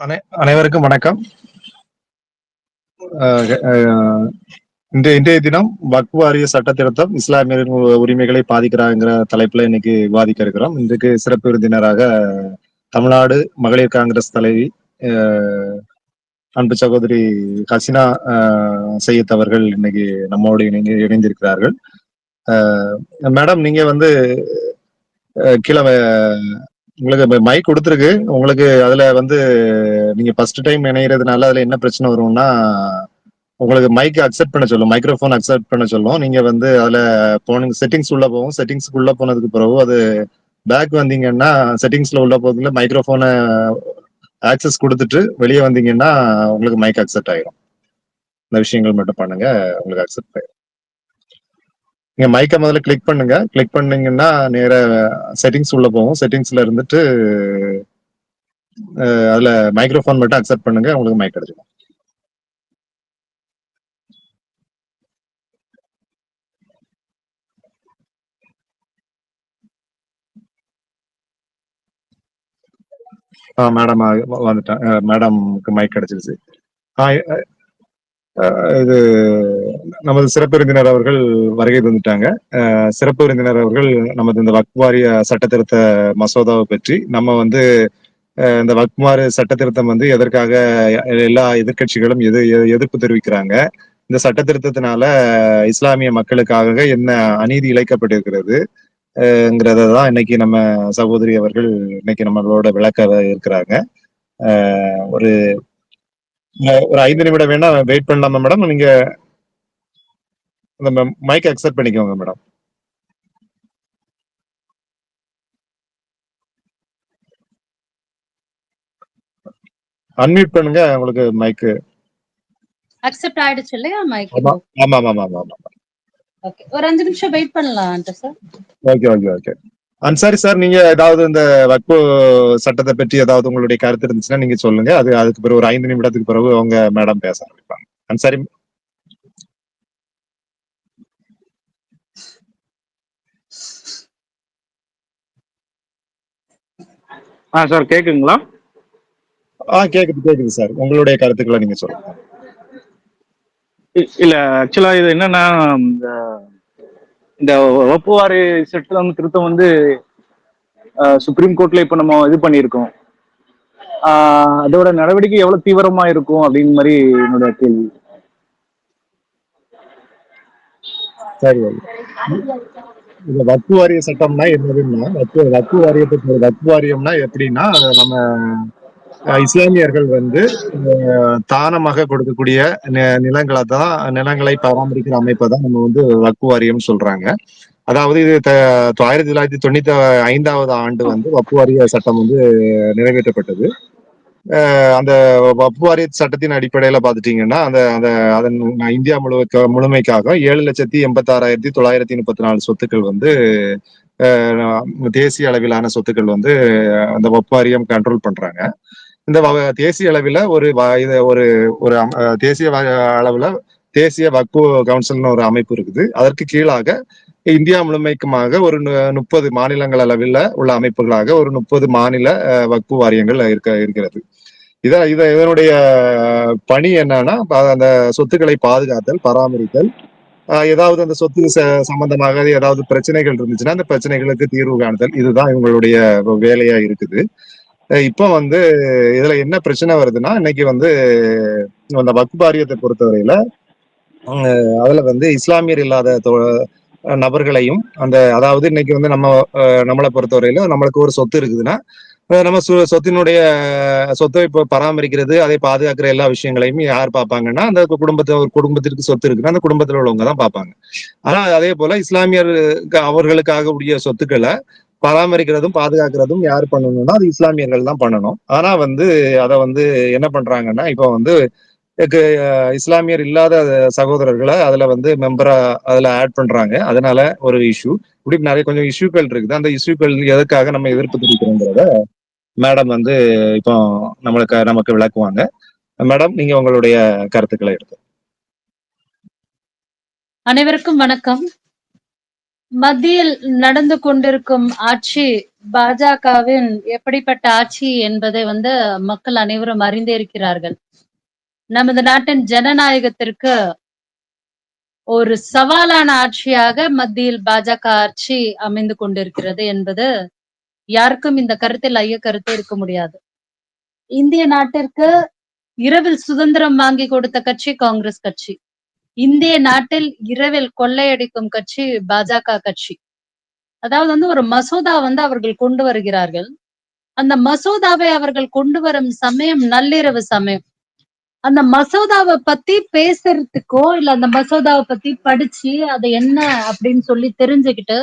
அனைவருக்கும் வணக்கம். அஹ் அஹ் இன்றைய தினம் வக்ஃப் வாரிய சட்ட திருத்தம் இஸ்லாமியரின் உரிமைகளை பாதிக்கிறாங்கிற தலைப்புல இன்னைக்கு விவாதிக்க இருக்கிறோம். இன்றைக்கு சிறப்பு விருந்தினராக தமிழ்நாடு மகளிர் காங்கிரஸ் தலைவி அன்பு சகோதரி ஹசினா சையத் அவர்கள் இன்னைக்கு நம்மோடு இணைந்திருக்கிறார்கள். மேடம், நீங்க வந்து கீழே உங்களுக்கு மைக் கொடுத்துருக்கு. உங்களுக்கு அதுல வந்து நீங்க ஃபர்ஸ்ட் டைம் இணைகிறதுனால அதுல என்ன பிரச்சனை வரும்னா, உங்களுக்கு மைக் அக்செப்ட் பண்ண சொல்லும், மைக்ரோஃபோன் அக்செப்ட் பண்ண சொல்லும். நீங்க வந்து அதுல போன செட்டிங்ஸ் உள்ள போகும். செட்டிங்ஸ்க்கு உள்ள போனதுக்கு பிறகு அது பேக் வந்தீங்கன்னா, செட்டிங்ஸ்ல உள்ள போகுதுல மைக்ரோஃபோனை ஆக்சஸ் கொடுத்துட்டு வெளியே வந்தீங்கன்னா உங்களுக்கு மைக் அக்செப்ட் ஆயிரும். இந்த விஷயங்கள் மட்டும் பண்ணுங்க, உங்களுக்கு அக்செப்ட் ஆயிரும். நீங்க மைக்கை முதல்ல கிளிக் பண்ணுங்க. கிளிக் பண்ணீங்கன்னா நேர செட்டிங்ஸ் உள்ள போகும். செட்டிங்ஸ்ல இருந்துட்டு அதுல மைக்ரோஃபோன் மட்டும் அக்செப்ட் பண்ணுங்க, உங்களுக்கு மைக் கிடைச்சிடும். மேடம் வந்துட்டேன். மேடம்க்கு மைக் கிடைச்சிருச்சு. இது நமது சிறப்பு விருந்தினர் அவர்கள் வருகை தந்துட்டாங்க. சிறப்பு விருந்தினர் அவர்கள் நமது இந்த வக்ஃப் வாரிய சட்ட திருத்த மசோதாவை பற்றி நம்ம வந்து இந்த வக்ஃப் வாரிய சட்ட திருத்தம் வந்து எதற்காக எல்லா எதிர்கட்சிகளும் எதிர்ப்பு தெரிவிக்கிறாங்க, இந்த சட்ட திருத்தத்தினால இஸ்லாமிய மக்களுக்காக என்ன அநீதி இழைக்கப்பட்டிருக்கிறது தான் இன்னைக்கு நம்ம சகோதரி அவர்கள் இன்னைக்கு நம்மளோட விளக்க இருக்கிறாங்க. ஒரு ஒரு 5 நிமிடம் வேணா வெயிட் பண்ணலாமா மேடம்? நீங்க அந்த மைக் அக்செப்ட் பண்ணிக்கோங்க மேடம். அன்மியூட் பண்ணுங்க, உங்களுக்கு மைக் அக்செப்ட் ஆயிடுச்சு இல்லையா மைக்? ஆமா ஆமா ஆமா ஆமா. ஓகே, ஒரு 5 நிமிஷம் வெயிட் பண்ணலாம் sir. Okay okay okay. Ansari sir, நீங்க ஏதாவது இந்த வக்ஃப் சட்டத்தை பற்றி ஏதாவது உங்களுடைய கருத்து இருந்துச்சுன்னா நீங்க சொல்லுங்க. அதுக்கு பிறகு ஒரு 5 நிமிடத்துக்கு பிறகு உங்க மேடம் பேச ஆரம்பிப்பாங்க. அன்சாரி. சார் கேக்குங்களா? கேக்குது சார். உங்களுடைய கருத்துக்களை நீங்க சொல்லுங்க. இல்ல, ஆக்சுவலா இது என்னன்னா, இந்த வக்ஃப் வாரிய சட்டம் திருத்தம் வந்து சுப்ரீம் கோர்ட்ல இப்ப நம்ம இது பண்ணியிருக்கோம். அதோட நடவடிக்கை எவ்வளவு தீவிரமா இருக்கும் அப்படின்னு மாதிரி என்னுடைய கேள்வி. சரி, இந்த வக்ஃப் வாரிய சட்டம்னா என்னதுன்னா, வக்ஃப் வாரியம்னா எப்படின்னா, நம்ம இஸ்லாமியர்கள் வந்து தானமாக கொடுக்கக்கூடிய நிலங்களை பராமரிக்கிற அமைப்பை தான் நம்ம வந்து வக்ஃப் வாரியம் சொல்றாங்க. அதாவது இது 1995 ஆண்டு வந்து வக்ஃப் வாரிய சட்டம் வந்து நிறைவேற்றப்பட்டது. அந்த வக்ஃப் வாரிய சட்டத்தின் அடிப்படையில பாத்துட்டீங்கன்னா, அதன் இந்தியா முழுமைக்காக 7,86,934 சொத்துக்கள் வந்து தேசிய அளவிலான சொத்துக்கள் வந்து அந்த வக்ஃப் வாரியம் கண்ட்ரோல் பண்றாங்க. இந்த தேசிய அளவில் ஒரு தேசிய அளவுல தேசிய வக்ஃப் கவுன்சில்னு ஒரு அமைப்பு இருக்குது. அதற்கு கீழாக இந்தியா முழுமைக்குமாக ஒரு 30 மாநிலங்கள் அளவில் உள்ள அமைப்புகளாக ஒரு 30 மாநில வக்ஃப் வாரியங்கள் இருக்கிறது. இதனுடைய பணி என்னன்னா, அந்த சொத்துக்களை பாதுகாத்தல், பராமரித்தல், ஏதாவது அந்த சொத்து சம்பந்தமாக ஏதாவது பிரச்சனைகள் இருந்துச்சுன்னா அந்த பிரச்சனைகளுக்கு தீர்வு காணுதல், இதுதான் இவங்களுடைய வேலையா இருக்குது. இப்ப வந்து இதுல என்ன பிரச்சனை வருதுன்னா, இன்னைக்கு வந்து அந்த வக்ஃப் வாரியத்தை பொறுத்தவரையில அதுல வந்து இஸ்லாமியர் இல்லாத நபர்களையும் அதாவது இன்னைக்கு வந்து நம்மளை பொறுத்தவரையில நம்மளுக்கு ஒரு சொத்து இருக்குதுன்னா, நம்ம சொத்தை பராமரிக்கிறது, அதை பாதுகாக்கிற எல்லா விஷயங்களையும் யார் பார்ப்பாங்கன்னா, அந்த குடும்பத்திற்கு சொத்து இருக்குன்னா அந்த குடும்பத்தில் உள்ளவங்க தான் பார்ப்பாங்க. ஆனா அதே போல இஸ்லாமியருக்கு அவர்களுக்காக உரிய சொத்துக்களை பராமரிக்கிறதும் பாதுகாக்கிறதும் யார் பண்ணணும்னா அது இஸ்லாமியர்கள் தான் பண்ணணும். ஆனா வந்து அதை வந்து என்ன பண்றாங்கன்னா, இப்போ வந்து இஸ்லாமியர் இல்லாத சகோதரர்களை அதுல வந்து மெம்பரா அதுல ஆட் பண்றாங்க. அதனால ஒரு இஷ்யூ, இப்படி நிறைய கொஞ்சம் இஷ்யூக்கள் இருக்குது. அந்த இஷ்யூக்கள் எதுக்காக நம்ம எதிர்ப்பு தெரிவிக்கிறோங்கிறத மேடம் வந்து இப்போ நமக்கு விளக்குவாங்க. மேடம், நீங்க உங்களுடைய கருத்துக்களை எடுத்து. அனைவருக்கும் வணக்கம். மத்தியில் நடந்து கொண்டிருக்கும் ஆட்சி பாஜகவின் எப்படிப்பட்ட ஆட்சி என்பதை வந்து மக்கள் அனைவரும் அறிந்தே இருக்கிறார்கள். நமது நாட்டின் ஜனநாயகத்திற்கு ஒரு சவாலான ஆட்சியாக மத்தியில் பாஜக ஆட்சி அமைந்து கொண்டிருக்கிறது என்பது யாருக்கும் இந்த கருத்தில் ஐய கருத்து இருக்க முடியாது. இந்திய நாட்டிற்கு இரவில் சுதந்திரம் வாங்கி கொடுத்த கட்சி காங்கிரஸ் கட்சி. இந்திய நாட்டில் இரவில் கொள்ளையடிக்கும் கட்சி பாஜக கட்சி. அதாவது வந்து ஒரு மசோதா வந்து அவர்கள் கொண்டு வருகிறார்கள். அந்த மசோதாவை அவர்கள் கொண்டு வரும் சமயம் நள்ளிரவு சமயம். அந்த மசோதாவை பத்தி பேசுறதுக்கோ இல்ல அந்த மசோதாவை பத்தி படிச்சு அது என்ன அப்படின்னு சொல்லி தெரிஞ்சுக்கிட்டு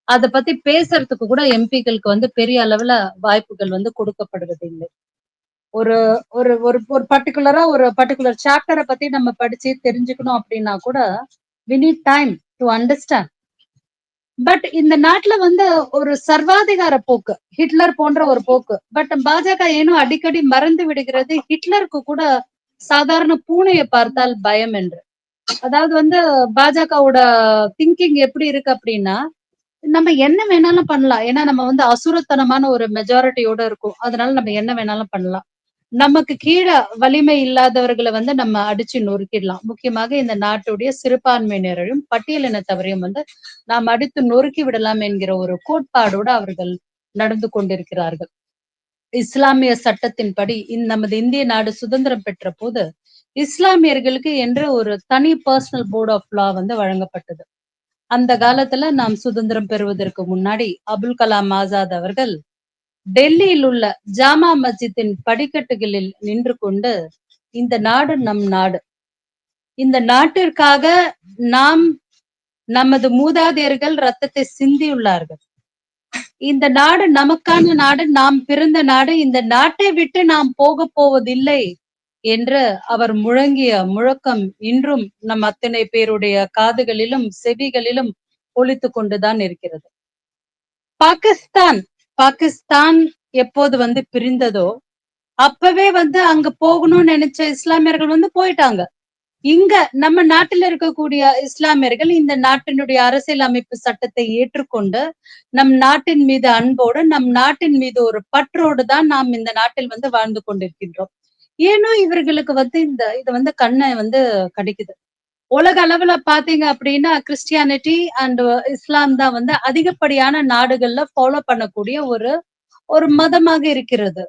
அதை பத்தி பேசுறதுக்கு கூட எம்பிக்களுக்கு வந்து பெரிய அளவுல வாய்ப்புகள் வந்து கொடுக்கப்படுவது இல்லை. ஒரு ஒரு ஒரு ஒரு பர்டிகுலர் சாப்டரை பத்தி நம்ம படிச்சு தெரிஞ்சுக்கணும் அப்படின்னா கூட we need time to understand. But இந்த நாட்டுல வந்து ஒரு சர்வாதிகார போக்கு, ஹிட்லர் போன்ற ஒரு போக்கு. பட் பாஜக ஏனோ அடிக்கடி மறந்து விடுகிறது ஹிட்லருக்கு கூட சாதாரண பூனையை பார்த்தால் பயம் என்று. அதாவது வந்து பாஜகவோட திங்கிங் எப்படி இருக்கு அப்படின்னா, நம்ம என்ன வேணாலும் பண்ணலாம். ஏன்னா நம்ம வந்து அசுரத்தனமான ஒரு மெஜாரிட்டியோட இருக்கும். அதனால நம்ம என்ன வேணாலும் பண்ணலாம். நமக்கு கீழே வலிமை இல்லாதவர்களை வந்து நம்ம அடிச்சு நொறுக்கிடலாம். முக்கியமாக இந்த நாட்டுடைய சிறுபான்மையினரையும் பட்டியலினத்தவரையும் வந்து நாம் அடித்து நொறுக்கி விடலாம் என்கிற ஒரு கோட்பாடோடு அவர்கள் நடந்து கொண்டிருக்கிறார்கள். இஸ்லாமிய சட்டத்தின்படி நமது இந்திய நாடு சுதந்திரம் பெற்ற போது இஸ்லாமியர்களுக்கு என்று ஒரு தனி பர்சனல் போர்ட் ஆஃப் லா வந்து வழங்கப்பட்டது. அந்த காலத்துல நாம் சுதந்திரம் பெறுவதற்கு முன்னாடி அபுல் கலாம் ஆசாத் அவர்கள் டெல்லியில் உள்ள ஜாமா மஸ்ஜித்தின் படிக்கட்டுகளில் நின்று கொண்டு, இந்த நாடு நம் நாடு, இந்த நாட்டிற்காக நாம் நமது மூதாதையர்கள் ரத்தத்தை சிந்தியுள்ளார்கள், இந்த நாடு நமக்கான நாடு, நாம் பிறந்த நாடு, இந்த நாட்டை விட்டு நாம் போக போவதில்லை என்று அவர் முழங்கிய முழக்கம் இன்றும் நம் அத்தனை பேருடைய காதுகளிலும் செவிகளிலும் ஒலித்து கொண்டுதான் இருக்கிறது. பாகிஸ்தான் எப்போது வந்து பிரிந்ததோ அப்பவே வந்து அங்க போகணும்னு நினைச்ச இஸ்லாமியர்கள் வந்து போயிட்டாங்க. இங்க நம்ம நாட்டில் இருக்கக்கூடிய இஸ்லாமியர்கள் இந்த நாட்டினுடைய அரசியல் அமைப்பு சட்டத்தை ஏற்றுக்கொண்டு நம் நாட்டின் மீது அன்போடு, நம் நாட்டின் மீது ஒரு பற்றோடு தான் நாம் இந்த நாட்டில் வந்து வாழ்ந்து கொண்டிருக்கின்றோம். ஏனோ இவர்களுக்கு வந்து இது வந்து கண்ணை வந்து கடிக்குது. உலக அளவுல பாத்தீங்க அப்படின்னா கிறிஸ்டியானிட்டி அண்ட் இஸ்லாம் தான் வந்து அதிகப்படியான நாடுகள்ல ஃபாலோ பண்ணக்கூடிய ஒரு மதமாக இருக்கிறது.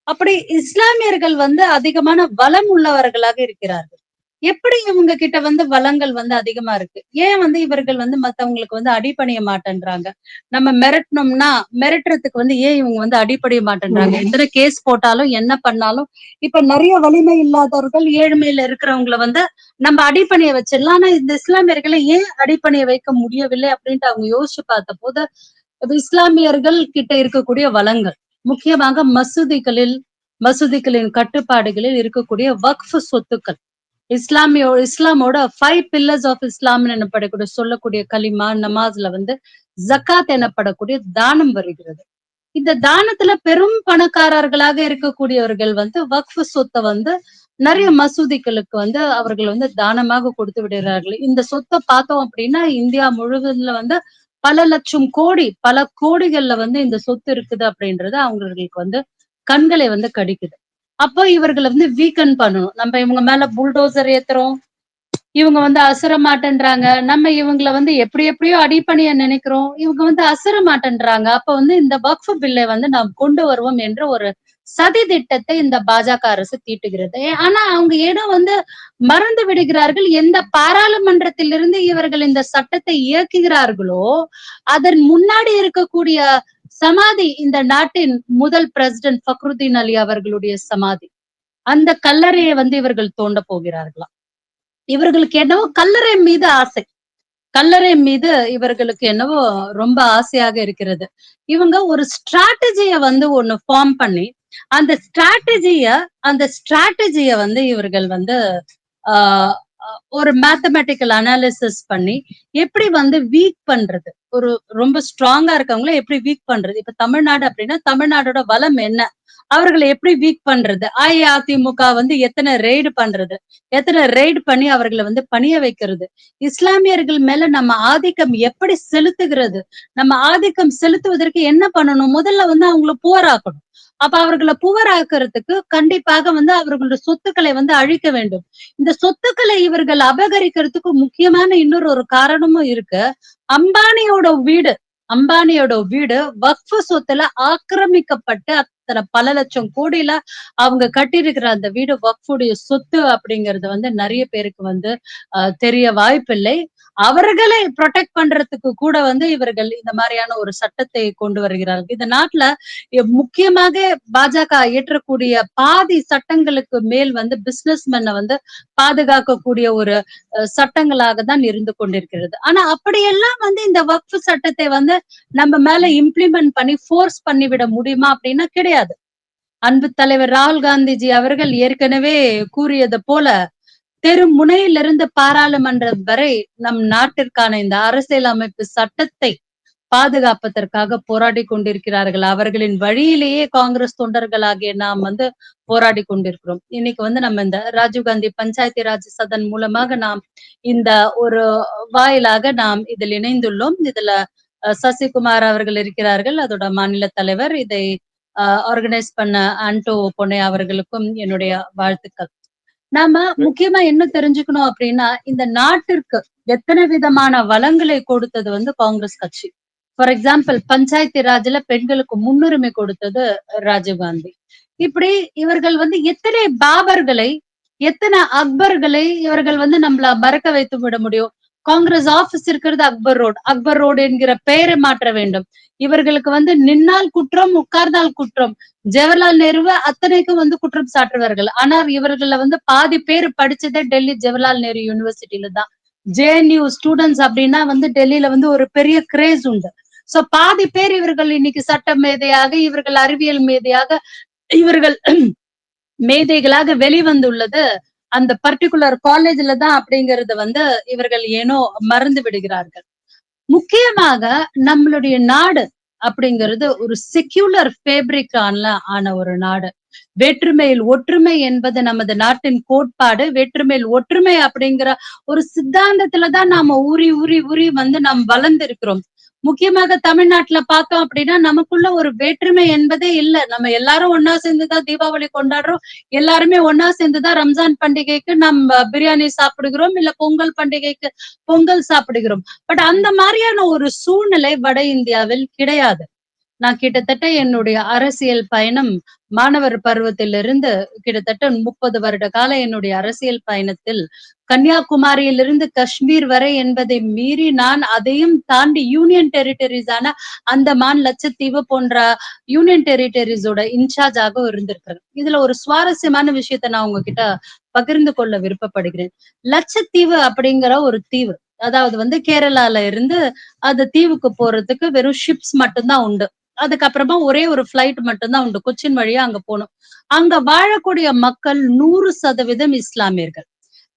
அப்படி இஸ்லாமியர்கள் வந்து அதிகமான வளம் உள்ளவர்களாக இருக்கிறார்கள். எப்படி இவங்க கிட்ட வந்து வளங்கள் வந்து அதிகமா இருக்கு? ஏன் வந்து இவர்கள் வந்து மத்தவங்களுக்கு வந்து அடிபணிய மாட்டேன்றாங்க? நம்ம மிரட்டுறதுக்கு வந்து ஏன் இவங்க வந்து அடிபணிய மாட்டேன்றாங்க? எத்தனை கேஸ் போட்டாலும் என்ன பண்ணாலும் இப்ப நிறைய வலிமை இல்லாதவர்கள், ஏழ்மையில இருக்கிறவங்களை வந்து நம்ம அடிப்பணிய வச்சிடலாம். ஆனா இந்த இஸ்லாமியர்களை ஏன் அடிப்பணிய வைக்க முடியவில்லை அப்படின்ட்டு அவங்க யோசிச்சு பார்த்த போது இஸ்லாமியர்கள் கிட்ட இருக்கக்கூடிய வளங்கள், முக்கியமாக மசூதிகளின் கட்டுப்பாடுகளில் இருக்கக்கூடிய வக்ஃப் சொத்துக்கள், இஸ்லாமோட 5 pillars ஆஃப் இஸ்லாம் எனப்படக்கூடிய சொல்லக்கூடிய கலிமா, நமாஸ்ல வந்து ஜக்காத் எனப்படக்கூடிய தானம் வருகிறது. இந்த தானத்துல பெரும் பணக்காரர்களாக இருக்கக்கூடியவர்கள் வந்து வக்ஃப் சொத்தை வந்து நிறைய மசூதிகளுக்கு வந்து அவர்கள் வந்து தானமாக கொடுத்து விடுகிறார்கள். இந்த சொத்தை பார்த்தோம் அப்படின்னா இந்தியா முழுவதுல வந்து பல லட்சம் கோடி, பல கோடிகள்ல வந்து இந்த சொத்து இருக்குது அப்படின்றது அவங்களுக்கு வந்து கண்களை வந்து கடிக்குது. அப்போ இவர்களை வந்து வீக்கன் பண்ணணும். நம்ம இவங்க மேல புல்டோசர் ஏத்துறோம், இவங்க வந்து அசர மாட்டேன்றாங்க, நம்ம இவங்களை வந்து எப்படியோ அடிப்பணிய நினைக்கிறோம், இவங்க வந்து அசர மாட்டேன்றாங்க. அப்ப வந்து இந்த வக்ஃப் பில்லை வந்து நாம் கொண்டு வருவோம் என்ற ஒரு சதி திட்டத்தை இந்த பாஜக அரசு தீட்டுகிறது. ஆனா அவங்க ஏதோ வந்து மறந்து விடுகிறார்கள், எந்த பாராளுமன்றத்திலிருந்து இவர்கள் இந்த சட்டத்தை இயக்குகிறார்களோ அதன் முன்னாடி இருக்கக்கூடிய சமாதி, இந்த நாட்டின் முதல் பிரசிடென்ட் ஃபக்ருதீன் அலி அவர்களுடைய சமாதி, அந்த கல்லறையை வந்து இவர்கள் தோண்ட போகிறார்களாம். இவர்களுக்கு என்னவோ கல்லறை மீது ஆசை, கல்லறை மீது இவர்களுக்கு என்னவோ ரொம்ப ஆசையாக இருக்கிறது. இவங்க ஒரு ஸ்ட்ராட்டஜிய வந்து ஒண்ணு ஃபார்ம் பண்ணி அந்த ஸ்ட்ராட்டஜிய வந்து இவர்கள் வந்து ஒரு மேத்தமெட்டிக்கல் அனாலிசிஸ் பண்ணி எப்படி வந்து வீக் பண்றது, ஒரு ரொம்ப ஸ்ட்ராங்கா இருக்கவங்கள எப்படி வீக் பண்றது. இப்ப தமிழ்நாடு அப்படின்னா தமிழ்நாடோட பலம் என்ன, அவர்களை எப்படி வீக் பண்றது, அஇஅதிமுக வந்து எத்தனை ரெய்டு பண்றது, எத்தனை ரெய்டு பண்ணி அவர்களை வந்து பணிய வைக்கிறது, இஸ்லாமியர்கள் மேல நம்ம ஆதிக்கம் எப்படி செலுத்துகிறது, நம்ம ஆதிக்கம் செலுத்துவதற்கு என்ன பண்ணணும், முதல்ல வந்து அவங்கள புவராக்கணும். அப்ப அவர்களை புவராக்குறதுக்கு கண்டிப்பாக வந்து அவர்களுடைய சொத்துக்களை வந்து அழிக்க வேண்டும். இந்த சொத்துக்களை இவர்கள் அபகரிக்கிறதுக்கு முக்கியமான இன்னொரு ஒரு காரணமும் இருக்கு. அம்பானியோட வீடு அம்பானியோட வீடு வக்ஃப் சொத்துல ஆக்கிரமிக்கப்பட்டு அத்தனை பல லட்சம் கோடியில அவங்க கட்டியிருக்கிற அந்த வீடு வக்ஃபுடைய சொத்து அப்படிங்கிறது வந்து நிறைய பேருக்கு வந்து தெரிய வாய்ப்பில்லை. அவர்களை ப்ரொடெக்ட் பண்றதுக்கு கூட வந்து இவர்கள் இந்த மாதிரியான ஒரு சட்டத்தை கொண்டு வருகிறார்கள். இந்த நாட்டுல முக்கியமாக பாஜக இயற்றக்கூடிய பாதி சட்டங்களுக்கு மேல் வந்து பிசினஸ் மேனை வந்து பாதுகாக்கக்கூடிய ஒரு சட்டங்களாக தான் இருந்து கொண்டிருக்கிறது. ஆனா அப்படியெல்லாம் வந்து இந்த வக்ஃப் சட்டத்தை வந்து நம்ம மேல இம்ப்ளிமெண்ட் பண்ணி ஃபோர்ஸ் பண்ணிவிட முடியுமா அப்படின்னா கிடையாது. அன்பு தலைவர் ராகுல் காந்திஜி அவர்கள் ஏற்கனவே கூறியது போல தெரு முனையிலிருந்து பாராளுமன்றம் வரை நம் நாட்டிற்கான இந்த அரசியலமைப்பு சட்டத்தை பாதுகாப்பதற்காக போராடி கொண்டிருக்கிறார்கள். அவர்களின் வழியிலேயே காங்கிரஸ் தொண்டர்களாகிய நாம் வந்து போராடி கொண்டிருக்கிறோம். இன்னைக்கு வந்து நம்ம இந்த ராஜீவ்காந்தி பஞ்சாயத்து ராஜ் சதன் மூலமாக நாம் இந்த ஒரு வாயிலாக நாம் இதில் இணைந்துள்ளோம். இதுல சசிகுமார் அவர்கள் இருக்கிறார்கள், அதோட மாநில தலைவர். இதை ஆர்கனைஸ் பண்ண ஆண்டோ பொன்னே அவர்களுக்கும் என்னுடைய வாழ்த்துக்கள். நாம முக்கியமா என்ன தெரிஞ்சுக்கணும் அப்படின்னா, இந்த நாட்டிற்கு எத்தனை விதமான வளங்களை கொடுத்தது வந்து காங்கிரஸ் கட்சி. ஃபார் எக்ஸாம்பிள் பஞ்சாயத்து ராஜ்ல பெண்களுக்கு முன்னுரிமை கொடுத்தது ராஜீவ்காந்தி. இப்படி இவர்கள் வந்து எத்தனை பாபர்களை, எத்தனை அக்பர்களை இவர்கள் வந்து நம்மள மறக்க வைத்து விட முடியும். காங்கிரஸ் ஆபீஸ் இருக்கிறது அக்பர் ரோடு என்கிற பெயரை மாற்ற வேண்டும். இவர்களுக்கு வந்து நின்னால் குற்றம், உட்கார்ந்தால் குற்றம். ஜவஹர்லால் நேருவை அத்தனைக்கும் வந்து குற்றம் சாட்டுவார்கள். ஆனால் இவர்கள வந்து பாதி பேர் படிச்சதே டெல்லி ஜவஹர்லால் நேரு யூனிவர்சிட்டியில தான். ஜேஎன்யூ ஸ்டூடெண்ட்ஸ் அப்படின்னா வந்து டெல்லியில வந்து ஒரு பெரிய கிரேஸ் உண்டு. சோ பாதி பேர் இவர்கள் இன்னைக்கு சட்ட மேதையாக, இவர்கள் அறிவியல் மேதையாக, இவர்கள் மேதைகளாக வெளிவந்துள்ளது அந்த பர்டிகுலர் காலேஜ்ல தான் அப்படிங்கறது வந்து இவர்கள் ஏனோ மறந்து விடுகிறார்கள். முக்கியமாக நம்மளுடைய நாடு அப்படிங்கிறது ஒரு செக்யூலர் ஃபேப்ரிக் ஆன ஒரு நாடு. வேற்றுமையில் ஒற்றுமை என்பது நமது நாட்டின் கோட்பாடு. வேற்றுமையில் ஒற்றுமை அப்படிங்கிற ஒரு சித்தாந்தத்துலதான் நாம ஊறி ஊறி ஊறி வந்து நாம் வளர்ந்திருக்கிறோம். முக்கியமாக தமிழ்நாட்டுல பார்த்தோம் அப்படின்னா நமக்குள்ள ஒரு வேற்றுமை என்பதே இல்ல. நம்ம எல்லாரும் ஒன்னா சேர்ந்துதான் தீபாவளி கொண்டாடுறோம். எல்லாருமே ஒன்னா சேர்ந்துதான் ரம்ஜான் பண்டிகைக்கு நம்ம பிரியாணி சாப்பிடுகிறோம், இல்ல பொங்கல் பண்டிகைக்கு பொங்கல் சாப்பிடுகிறோம். பட் அந்த மாதிரியான ஒரு சூழ்நிலை வட இந்தியாவில் கிடையாது. நான் கிட்டத்தட்ட என்னுடைய அரசியல் பயணம் மாணவர் பருவத்திலிருந்து கிட்டத்தட்ட 30 வருட கால என்னுடைய அரசியல் பயணத்தில் கன்னியாகுமரியிலிருந்து காஷ்மீர் வரை என்பதை மீறி நான் அதையும் தாண்டி யூனியன் டெரிட்டரிஸான அந்தமான், லட்சத்தீவு போன்ற யூனியன் டெரிட்டரிஸோட இன்சார்ஜாக இருந்திருக்கிறேன். இதுல ஒரு சுவாரஸ்யமான விஷயத்த நான் உங்ககிட்ட பகிர்ந்து கொள்ள விருப்பப்படுகிறேன். லட்சத்தீவு அப்படிங்கிற ஒரு தீவு, அதாவது வந்து கேரளால இருந்து அந்த தீவுக்கு போறதுக்கு வெறும் ஷிப்ஸ் மட்டும்தான் உண்டு. அதுக்கப்புறமா ஒரே ஒரு பிளைட் மட்டும்தான் உண்டு. கொச்சின் வழியா அங்க போகணும். அங்க வாழக்கூடிய மக்கள் 100% இஸ்லாமியர்கள்.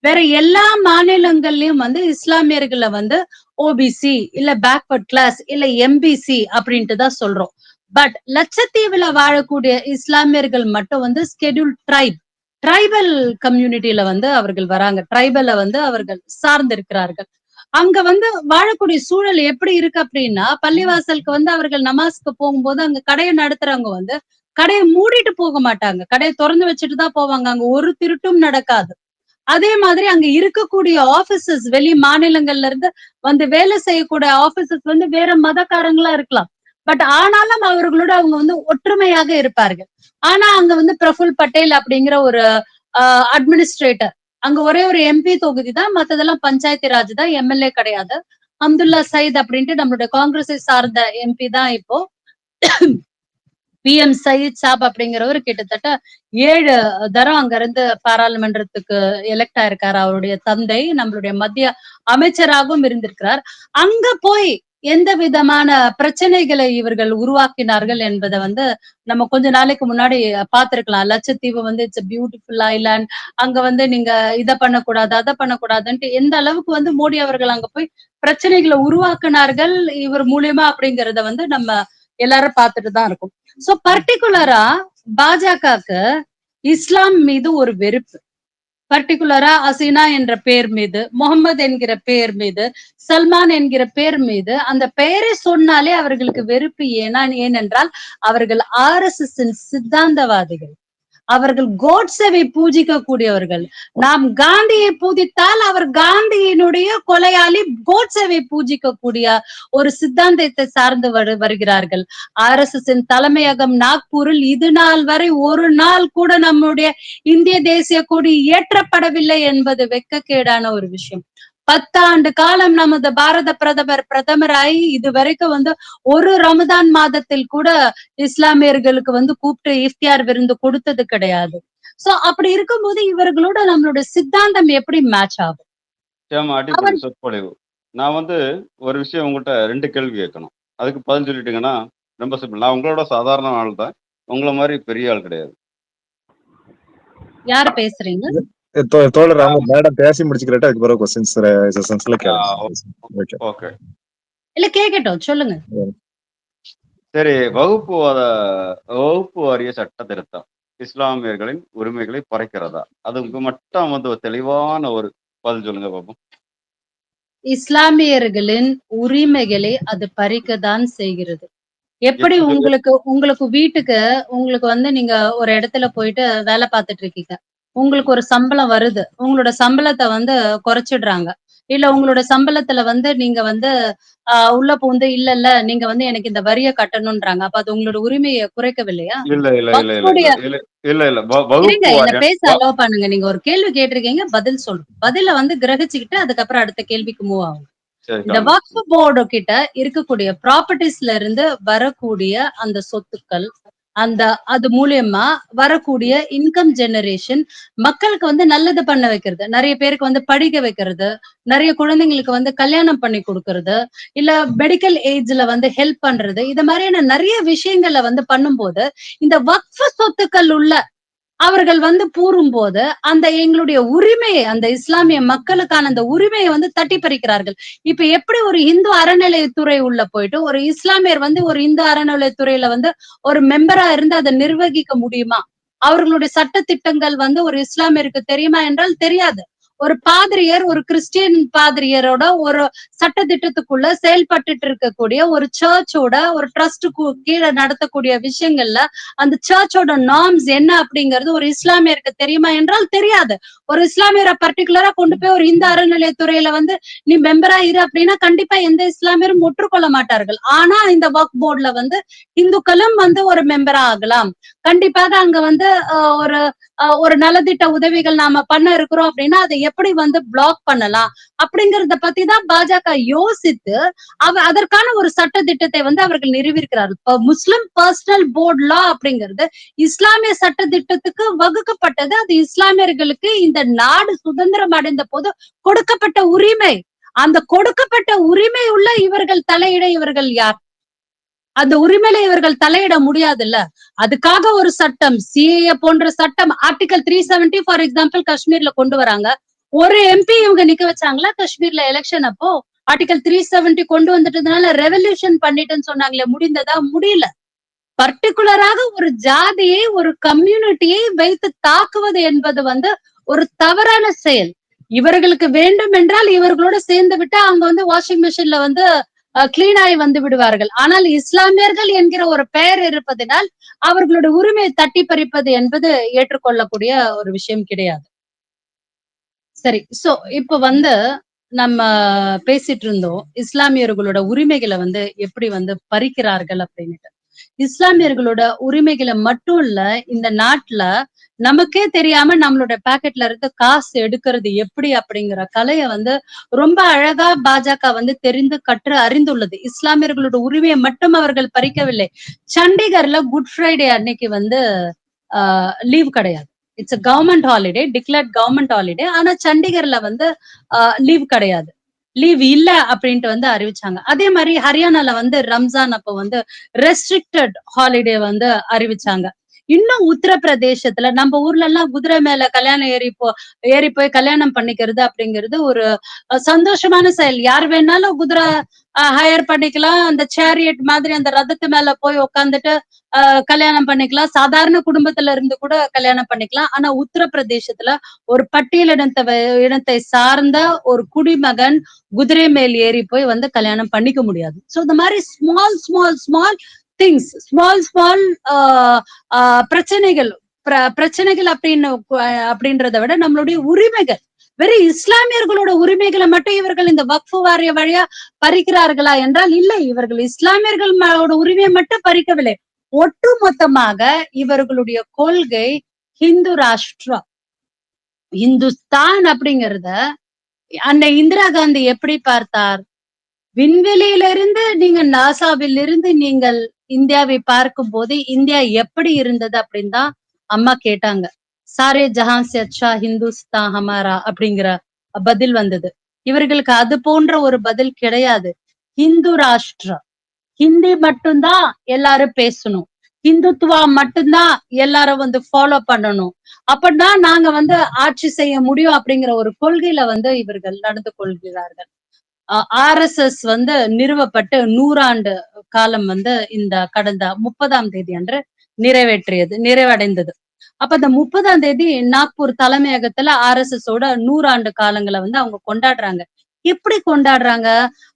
வேற எல்லா மாநிலங்கள்லயும் வந்து இஸ்லாமியர்களை வந்து ஓபிசி இல்ல பேக்வர்ட் கிளாஸ் இல்ல எம்பிசி அப்படின்ட்டு தான் சொல்றோம். பட் லட்சத்தீவுல வாழக்கூடிய இஸ்லாமியர்கள் மட்டும் வந்து ஸ்கெடியூல் ட்ரைபல் கம்யூனிட்டியில வந்து அவர்கள் வராங்க. ட்ரைபலை வந்து அவர்கள் சார்ந்திருக்கிறார்கள். அங்க வந்து வாழக்கூடிய சூழல் எப்படி இருக்கு அப்படின்னா, பள்ளிவாசலுக்கு வந்து அவர்கள் நமாஸ்க்கு போகும்போது அங்க கடையை நடத்துறவங்க வந்து கடையை மூடிட்டு போக மாட்டாங்க. கடையை திறந்து வச்சுட்டு தான் போவாங்க. அங்க ஒரு திருட்டும் நடக்காது. அதே மாதிரி அங்க இருக்கக்கூடிய ஆபீசர்ஸ் வெளி மாநிலங்கள்ல இருந்து வந்து வேலை செய்யக்கூடிய ஆபீசர்ஸ் வந்து வேற மதக்காரங்களா இருக்கலாம். பட் ஆனாலும் அவர்களோட அவங்க வந்து ஒற்றுமையாக இருப்பார்கள். ஆனா அங்க வந்து பிரஃபுல் பட்டேல் அப்படிங்கிற ஒரு அட்மினிஸ்ட்ரேட்டர், அங்க ஒரே ஒரு எம்பி தொகுதி தான், மத்ததெல்லாம் பஞ்சாயத்து ராஜ் தான், எம்எல்ஏ கிடையாது. அப்துல்லா சயீத் அப்படின்ட்டு நம்மளுடைய காங்கிரஸை சார்ந்த எம்பி தான் இப்போ PM சயீத் சாப் அப்படிங்கிறவர் கிட்டத்தட்ட 7 தரம் அங்க இருந்து பாராளுமன்றத்துக்கு எலெக்ட் ஆயிருக்காரு. அவருடைய தந்தை நம்மளுடைய மத்திய அமைச்சராகவும் இருந்திருக்கிறார். அங்க போய் எந்த விதமான பிரச்சனைகளை இவர்கள் உருவாக்கினார்கள் என்பதை வந்து நம்ம கொஞ்ச நாளைக்கு முன்னாடி பார்த்திருக்கலாம். லட்சத்தீவு வந்து இட்ஸ் பியூட்டிஃபுல் ஐலாண்ட், அங்க வந்து நீங்க இதை பண்ணக்கூடாது அதை பண்ணக்கூடாதுன்ட்டு எந்த அளவுக்கு வந்து மோடி அவர்கள் அங்க போய் பிரச்சனைகளை உருவாக்குனார்கள் இவர் மூலியமா அப்படிங்கறத வந்து நம்ம எல்லாரும் பார்த்துட்டு தான் இருக்கோம். சோ பர்டிகுலரா பாஜகவுக்கு இஸ்லாம் மீது ஒரு வெறுப்பு, பர்டிகுலரா அசீனா என்ற பெயர் மீது, முகமது என்கிற பெயர் மீது, சல்மான் என்கிற பெயர் மீது, அந்த பெயரை சொன்னாலே அவர்களுக்கு வெறுப்பு. ஏனென்றால் அவர்கள் RSS சித்தாந்தவாதிகள், அவர்கள் கோட்சேவை பூஜிக்க கூடியவர்கள். நாம் காந்தியை பூஜித்தால் அவர் காந்தியினுடைய கொலையாளி, கோட்சேவை பூஜிக்க கூடிய ஒரு சித்தாந்தத்தை சார்ந்து வருகிறார்கள். RSS தலைமையகம் நாக்பூரில் இது நாள் வரை ஒரு நாள் கூட நம்முடைய இந்திய தேசிய கொடி ஏற்றப்படவில்லை என்பது வெட்கக்கேடான ஒரு விஷயம். 10 ஆண்டு காலம் நமது பாரத பிரதமராகி இதுவரைக்கும் வந்து ஒரு ரமதான் மாதத்தில் கூட இஸ்லாமியர்களுக்கு வந்து கூப்பிட்டு இஃப்தியார் விருந்து கொடுத்தது கிடையாது. சோ அப்படி இருக்கும்போது இவர்களோட நம்மளுடைய சித்தாந்தம் எப்படி மேட்ச் ஆகும்? அடிப்படை சொற்பொழிவு. நான் வந்து ஒரு விஷயம் உங்கள்கிட்ட 2 கேள்வி கேட்கணும், அதுக்கு பதில் சொல்லிட்டீங்கன்னா ரொம்ப சிம்பிள். நான் உங்களோட சாதாரண ஆள் தான், உங்களை மாதிரி பெரிய ஆள் கிடையாது. யாரு பேசுறீங்க? தோழர் மேடம் பேசி முடிச்சுக்கிறேன், அதுக்கு பிறகு क्वेश्चंसல கேளுங்க. ஓகே, இல்ல கேக்கட்டும், சொல்லுங்க. சரி. வகுப்பு வாரிய சட்ட திருத்தம் இஸ்லாமியர்களின் உரிமைகளை பறிக்கிறதா? அதுக்கு மட்டும் வந்து தெளிவான ஒரு பதில் சொல்லுங்க பாப்போம். இஸ்லாமியர்களின் உரிமைகளை அது பறிக்கத்தான் செய்கிறது. எப்படி உங்களுக்கு வீட்டுக்கு உங்களுக்கு வந்து நீங்க ஒரு இடத்துல போயிட்டு வேலை பார்த்துட்டு இருக்கீங்க, உங்களுக்கு ஒரு சம்பளம் வருது, உங்களோட சம்பளத்தை வந்து குறைச்சிடுறாங்க, இல்ல உங்களோட சம்பளத்துல வந்து நீங்க வந்து உள்ள பூந்து இல்ல நீங்க வந்து எனக்கு இந்த வரிய கட்டணும்ன்றாங்க. அப்ப அது உங்களோட உரிமையை குறைக்கவில்லையா? என்ன பேச அலோவ் பண்ணுங்க. நீங்க ஒரு கேள்வி கேட்டிருக்கீங்க, பதில் சொல்லுங்க. பதில வந்து கிரகிச்சுக்கிட்டு அதுக்கப்புறம் அடுத்த கேள்விக்கு மூவ் ஆகும். இந்த வக்ஃப் போர்டு கிட்ட இருக்கக்கூடிய ப்ராப்பர்ட்டிஸ்ல இருந்து வரக்கூடிய அந்த சொத்துக்கள், அது மூலியமா வரக்கூடிய இன்கம் ஜெனரேஷன் மக்களுக்கு வந்து நல்லது பண்ண வைக்கிறது, நிறைய பேருக்கு வந்து படிக்க வைக்கிறது, நிறைய குழந்தைங்களுக்கு வந்து கல்யாணம் பண்ணி கொடுக்கறது, இல்ல மெடிக்கல் ஏஜ்ல வந்து ஹெல்ப் பண்றது, இது மாதிரியான நிறைய விஷயங்களை வந்து பண்ணும்போது இந்த வக்ஃப் சொத்துக்கள் உள்ள அவர்கள் வந்து கூறும்போது அந்த எங்களுடைய உரிமையை, அந்த இஸ்லாமிய மக்களுக்கான அந்த உரிமையை வந்து தட்டி பறிக்கிறார்கள். இப்ப எப்படி ஒரு இந்து அறநிலையத்துறை உள்ள போயிட்டு ஒரு இஸ்லாமியர் வந்து ஒரு இந்து அறநிலையத்துறையில வந்து ஒரு மெம்பரா இருந்து அதை நிர்வகிக்க முடியுமா? அவர்களுடைய சட்ட திட்டங்கள் வந்து ஒரு இஸ்லாமியருக்கு தெரியுமா என்றால் தெரியாது. ஒரு பாதிரியர், ஒரு கிறிஸ்டியன் பாதிரியரோட ஒரு சட்ட திட்டத்துக்குள்ள செயல்பட்டு இருக்கக்கூடிய ஒரு சர்ச்சோட ஒரு ட்ரஸ்டுக்கு கீழே நடத்தக்கூடிய விஷயங்கள்ல அந்த சர்ச்சோட நார்ம்ஸ் என்ன அப்படிங்கிறது ஒரு இஸ்லாமியருக்கு தெரியுமா என்றால் தெரியாது. ஒரு இஸ்லாமியரை பர்டிகுலரா கொண்டு போய் ஒரு இந்து அறநிலையத்துறையில வந்து நீ மெம்பரா இரு அப்படின்னா கண்டிப்பா எந்த இஸ்லாமியரும் ஒற்றுக்கொள்ள மாட்டார்கள். ஆனா இந்த வக்ஃப் போர்டுல வந்து இந்துக்களும் வந்து ஒரு மெம்பரா ஆகலாம். கண்டிப்பாக அங்க வந்து ஒரு நலத்திட்ட உதவிகள் நாம பண்ண இருக்கிறோம் அப்படின்னா அதை எப்படி வந்து பிளாக் பண்ணலாம் அப்படிங்கறத பத்தி தான் பாஜக யோசித்து அதற்கான ஒரு சட்ட திட்டத்தை வந்து அவர்கள் நிறுவியிருக்கிறார்கள். முஸ்லிம் பர்சனல் போர்டு லா அப்படிங்கிறது இஸ்லாமிய சட்ட திட்டத்துக்கு வகுக்கப்பட்டது. அது இஸ்லாமியர்களுக்கு இந்த நாடு சுதந்திரம் அடைந்த போது கொடுக்கப்பட்ட உரிமை. அந்த கொடுக்கப்பட்ட உரிமை உள்ள இவர்கள் தலையிட இவர்கள் யார்? அந்த உரிமையில இவர்கள் தலையிட முடியாதுல்ல. அதுக்காக ஒரு சட்டம், சிஏஏ போன்ற சட்டம், ஆர்டிகல் 370 ஃபார் எக்ஸாம்பிள் காஷ்மீர்ல கொண்டு வராங்க. ஒரு எம்பி இவங்க நிக்க வச்சாங்களா காஷ்மீர்ல எலெக்ஷன் அப்போ? ஆர்டிகல் 370 கொண்டு வந்துட்டதுனால ரெவல்யூஷன் பண்ணிட்டுன்னு சொன்னாங்களே, முடிந்ததா? முடியல. பர்டிகுலராக ஒரு ஜாதியை, ஒரு கம்யூனிட்டியை வைத்து தாக்குவது என்பது வந்து ஒரு தவறான செயல். இவர்களுக்கு வேண்டும் என்றால் இவர்களோட சேர்ந்து விட்டா அவங்க வந்து வாஷிங் மிஷின்ல வந்து கிளீன் ஆகி வந்து விடுவார்கள். ஆனால் இஸ்லாமியர்கள் என்கிற ஒரு பெயர் இருப்பதனால் அவர்களுடைய உரிமையை தட்டி பறிப்பது என்பது ஏற்றுக்கொள்ளக்கூடிய ஒரு விஷயம் கிடையாது. சரி, சோ இப்ப வந்து நம்ம பேசிட்டு இருந்தோம் இஸ்லாமியர்களோட உரிமைகளை வந்து எப்படி வந்து பறிக்கிறார்கள் அப்படின்னுட்டு. இஸ்லாமியர்களோட உரிமைகளை மட்டும் இல்ல, இந்த நாட்டுல நமக்கே தெரியாம நம்மளோட பாக்கெட்ல இருக்க காசு எடுக்கிறது எப்படி அப்படிங்கிற கலையை வந்து ரொம்ப அழகா பாஜக வந்து தெரிந்து கற்று அறிந்துள்ளது. இஸ்லாமியர்களோட உரிமையை மட்டும் அவர்கள் பறிக்கவில்லை. சண்டிகர்ல குட் ஃப்ரைடே அன்னைக்கு வந்து லீவ் கிடையாது. It's government holiday, declared government holiday. ஆனா சண்டிகர்ல வந்து லீவ் கிடையாது. லீவ் இல்ல அப்படின்ட்டு வந்து அறிவிச்சாங்க. அதே மாதிரி ஹரியானால வந்து ரம்ஜான் அப்ப வந்து ரெஸ்ட்ரிக்டட் ஹாலிடே வந்து அறிவிச்சாங்க. இன்னும் உத்தரப்பிரதேசத்துல நம்ம ஊர்ல எல்லாம் குதிரை மேல கல்யாணம் ஏறி போய் கல்யாணம் பண்ணிக்கிறது அப்படிங்கிறது ஒரு சந்தோஷமான செயல். யார் வேணாலும் குதிரை ஹையர் பண்ணிக்கலாம். அந்த சேரியட் மாதிரி அந்த ரதத்து மேல போய் உட்காந்துட்டு கல்யாணம் பண்ணிக்கலாம். சாதாரண குடும்பத்துல இருந்து கூட கல்யாணம் பண்ணிக்கலாம். ஆனா உத்தரப்பிரதேசத்துல ஒரு இனத்தை சார்ந்த ஒரு குடிமகன் குதிரை மேல் ஏறி போய் வந்து கல்யாணம் பண்ணிக்க முடியாது. சோ இந்த மாதிரி small small small things, small பிரச்சனைகள் பிரச்சனைகள் அப்படின்றத விட நம்மளுடைய உரிமைகள், வெறும் இஸ்லாமியர்களோட உரிமைகளை மட்டும் இவர்கள் இந்த வக்ஃபு வாரிய வழியா பறிக்கிறார்களா என்றால் இல்லை. இவர்கள் இஸ்லாமியர்களோட உரிமையை மட்டும் பறிக்கவில்லை. ஒட்டுமொத்தமாக இவர்களுடைய கொள்கை ஹிந்து ராஷ்டிரா, இந்துஸ்தான் அப்படிங்கறத அன்னை இந்திரா காந்தி எப்படி பார்த்தார்? விண்வெளியிலிருந்து நீங்க நாசாவில் இருந்து நீங்கள் இந்தியாவை பார்க்கும் போது இந்தியா எப்படி இருந்தது அப்படின்னு தான் அம்மா கேட்டாங்க. சாரே ஜஹான் சே அச்சா ஹிந்துஸ்தான் ஹமாரா அப்படிங்கிற பதில் வந்தது. இவர்களுக்கு அது போன்ற ஒரு பதில் கிடையாது. ஹிந்து ராஷ்டிரா, ஹிந்தி மட்டும்தான் எல்லாரும் பேசணும், ஹிந்துத்துவா மட்டும்தான் எல்லாரும் வந்து ஃபாலோ பண்ணணும், அப்படிதான் நாங்க வந்து ஆட்சி செய்ய முடியும் அப்படிங்கிற ஒரு கொள்கையில வந்து இவர்கள் நடந்து கொள்கிறார்கள். RSS வந்து நிறுவப்பட்டு 100 ஆண்டு காலம் வந்து இந்த கடந்த 30ஆம் தேதி அன்று நிறைவடைந்தது. அப்ப அந்த 30ஆம் தேதி நாக்பூர் தலைமையகத்துல RSS ஓட 100 ஆண்டு காலங்களை வந்து அவங்க கொண்டாடுறாங்க. எப்படி கொண்டாடுறாங்க?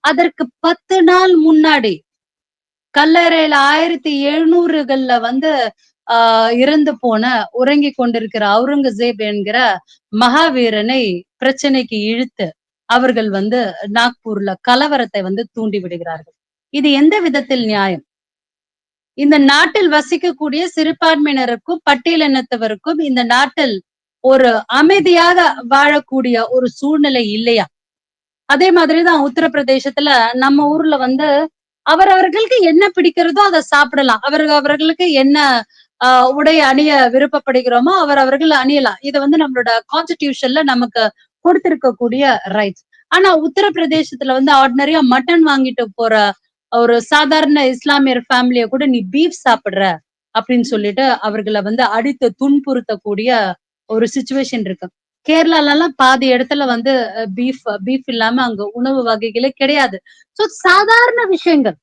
அதற்கு 10 நாள் முன்னாடி கல்லறையில 1700கள்ல வந்து இறந்து போன உறங்கி கொண்டிருக்கிற அவுரங்கசீப் என்கிற மகாவீரனை பிரச்சனைக்கு இழுத்து அவர்கள் வந்து நாக்பூர்ல கலவரத்தை வந்து தூண்டி விடுகிறார்கள். இது எந்த விதத்தில் நியாயம்? இந்த நாட்டில் வசிக்கக்கூடிய சிறுபான்மையினருக்கும் பட்டியலினத்தவருக்கும் இந்த நாட்டில் ஒரு அமைதியாக வாழக்கூடிய ஒரு சூழ்நிலை இல்லையா? அதே மாதிரிதான் உத்தரப்பிரதேசத்துல நம்ம ஊர்ல வந்து அவரவர்களுக்கு என்ன பிடிக்கிறதோ அதை சாப்பிடலாம். அவர்களுக்கு என்ன உடை அணிய விருப்பப்படுகிறோமோ அவர்கள் அணியலாம். இது வந்து நம்மளோட கான்ஸ்டிடியூஷன்ல நமக்கு கொடுத்திருக்கக்கூடிய ரைட்ஸ். ஆனா உத்தரப்பிரதேசத்துல வந்து ஆர்டினரியா மட்டன் வாங்கிட்டு போற ஒரு சாதாரண இஸ்லாமியர் ஃபேமிலிய கூட நீ பீஃப் சாப்பிடுற அப்படின்னு சொல்லிட்டு அவர்களை வந்து அடித்து துன்புறுத்தக்கூடிய ஒரு சிச்சுவேஷன் இருக்கு. கேரளால எல்லாம் பாதி இடத்துல வந்து பீஃப் இல்லாம அங்க உணவு வகைகளே கிடையாது. சோ சாதாரண விஷயங்கள்,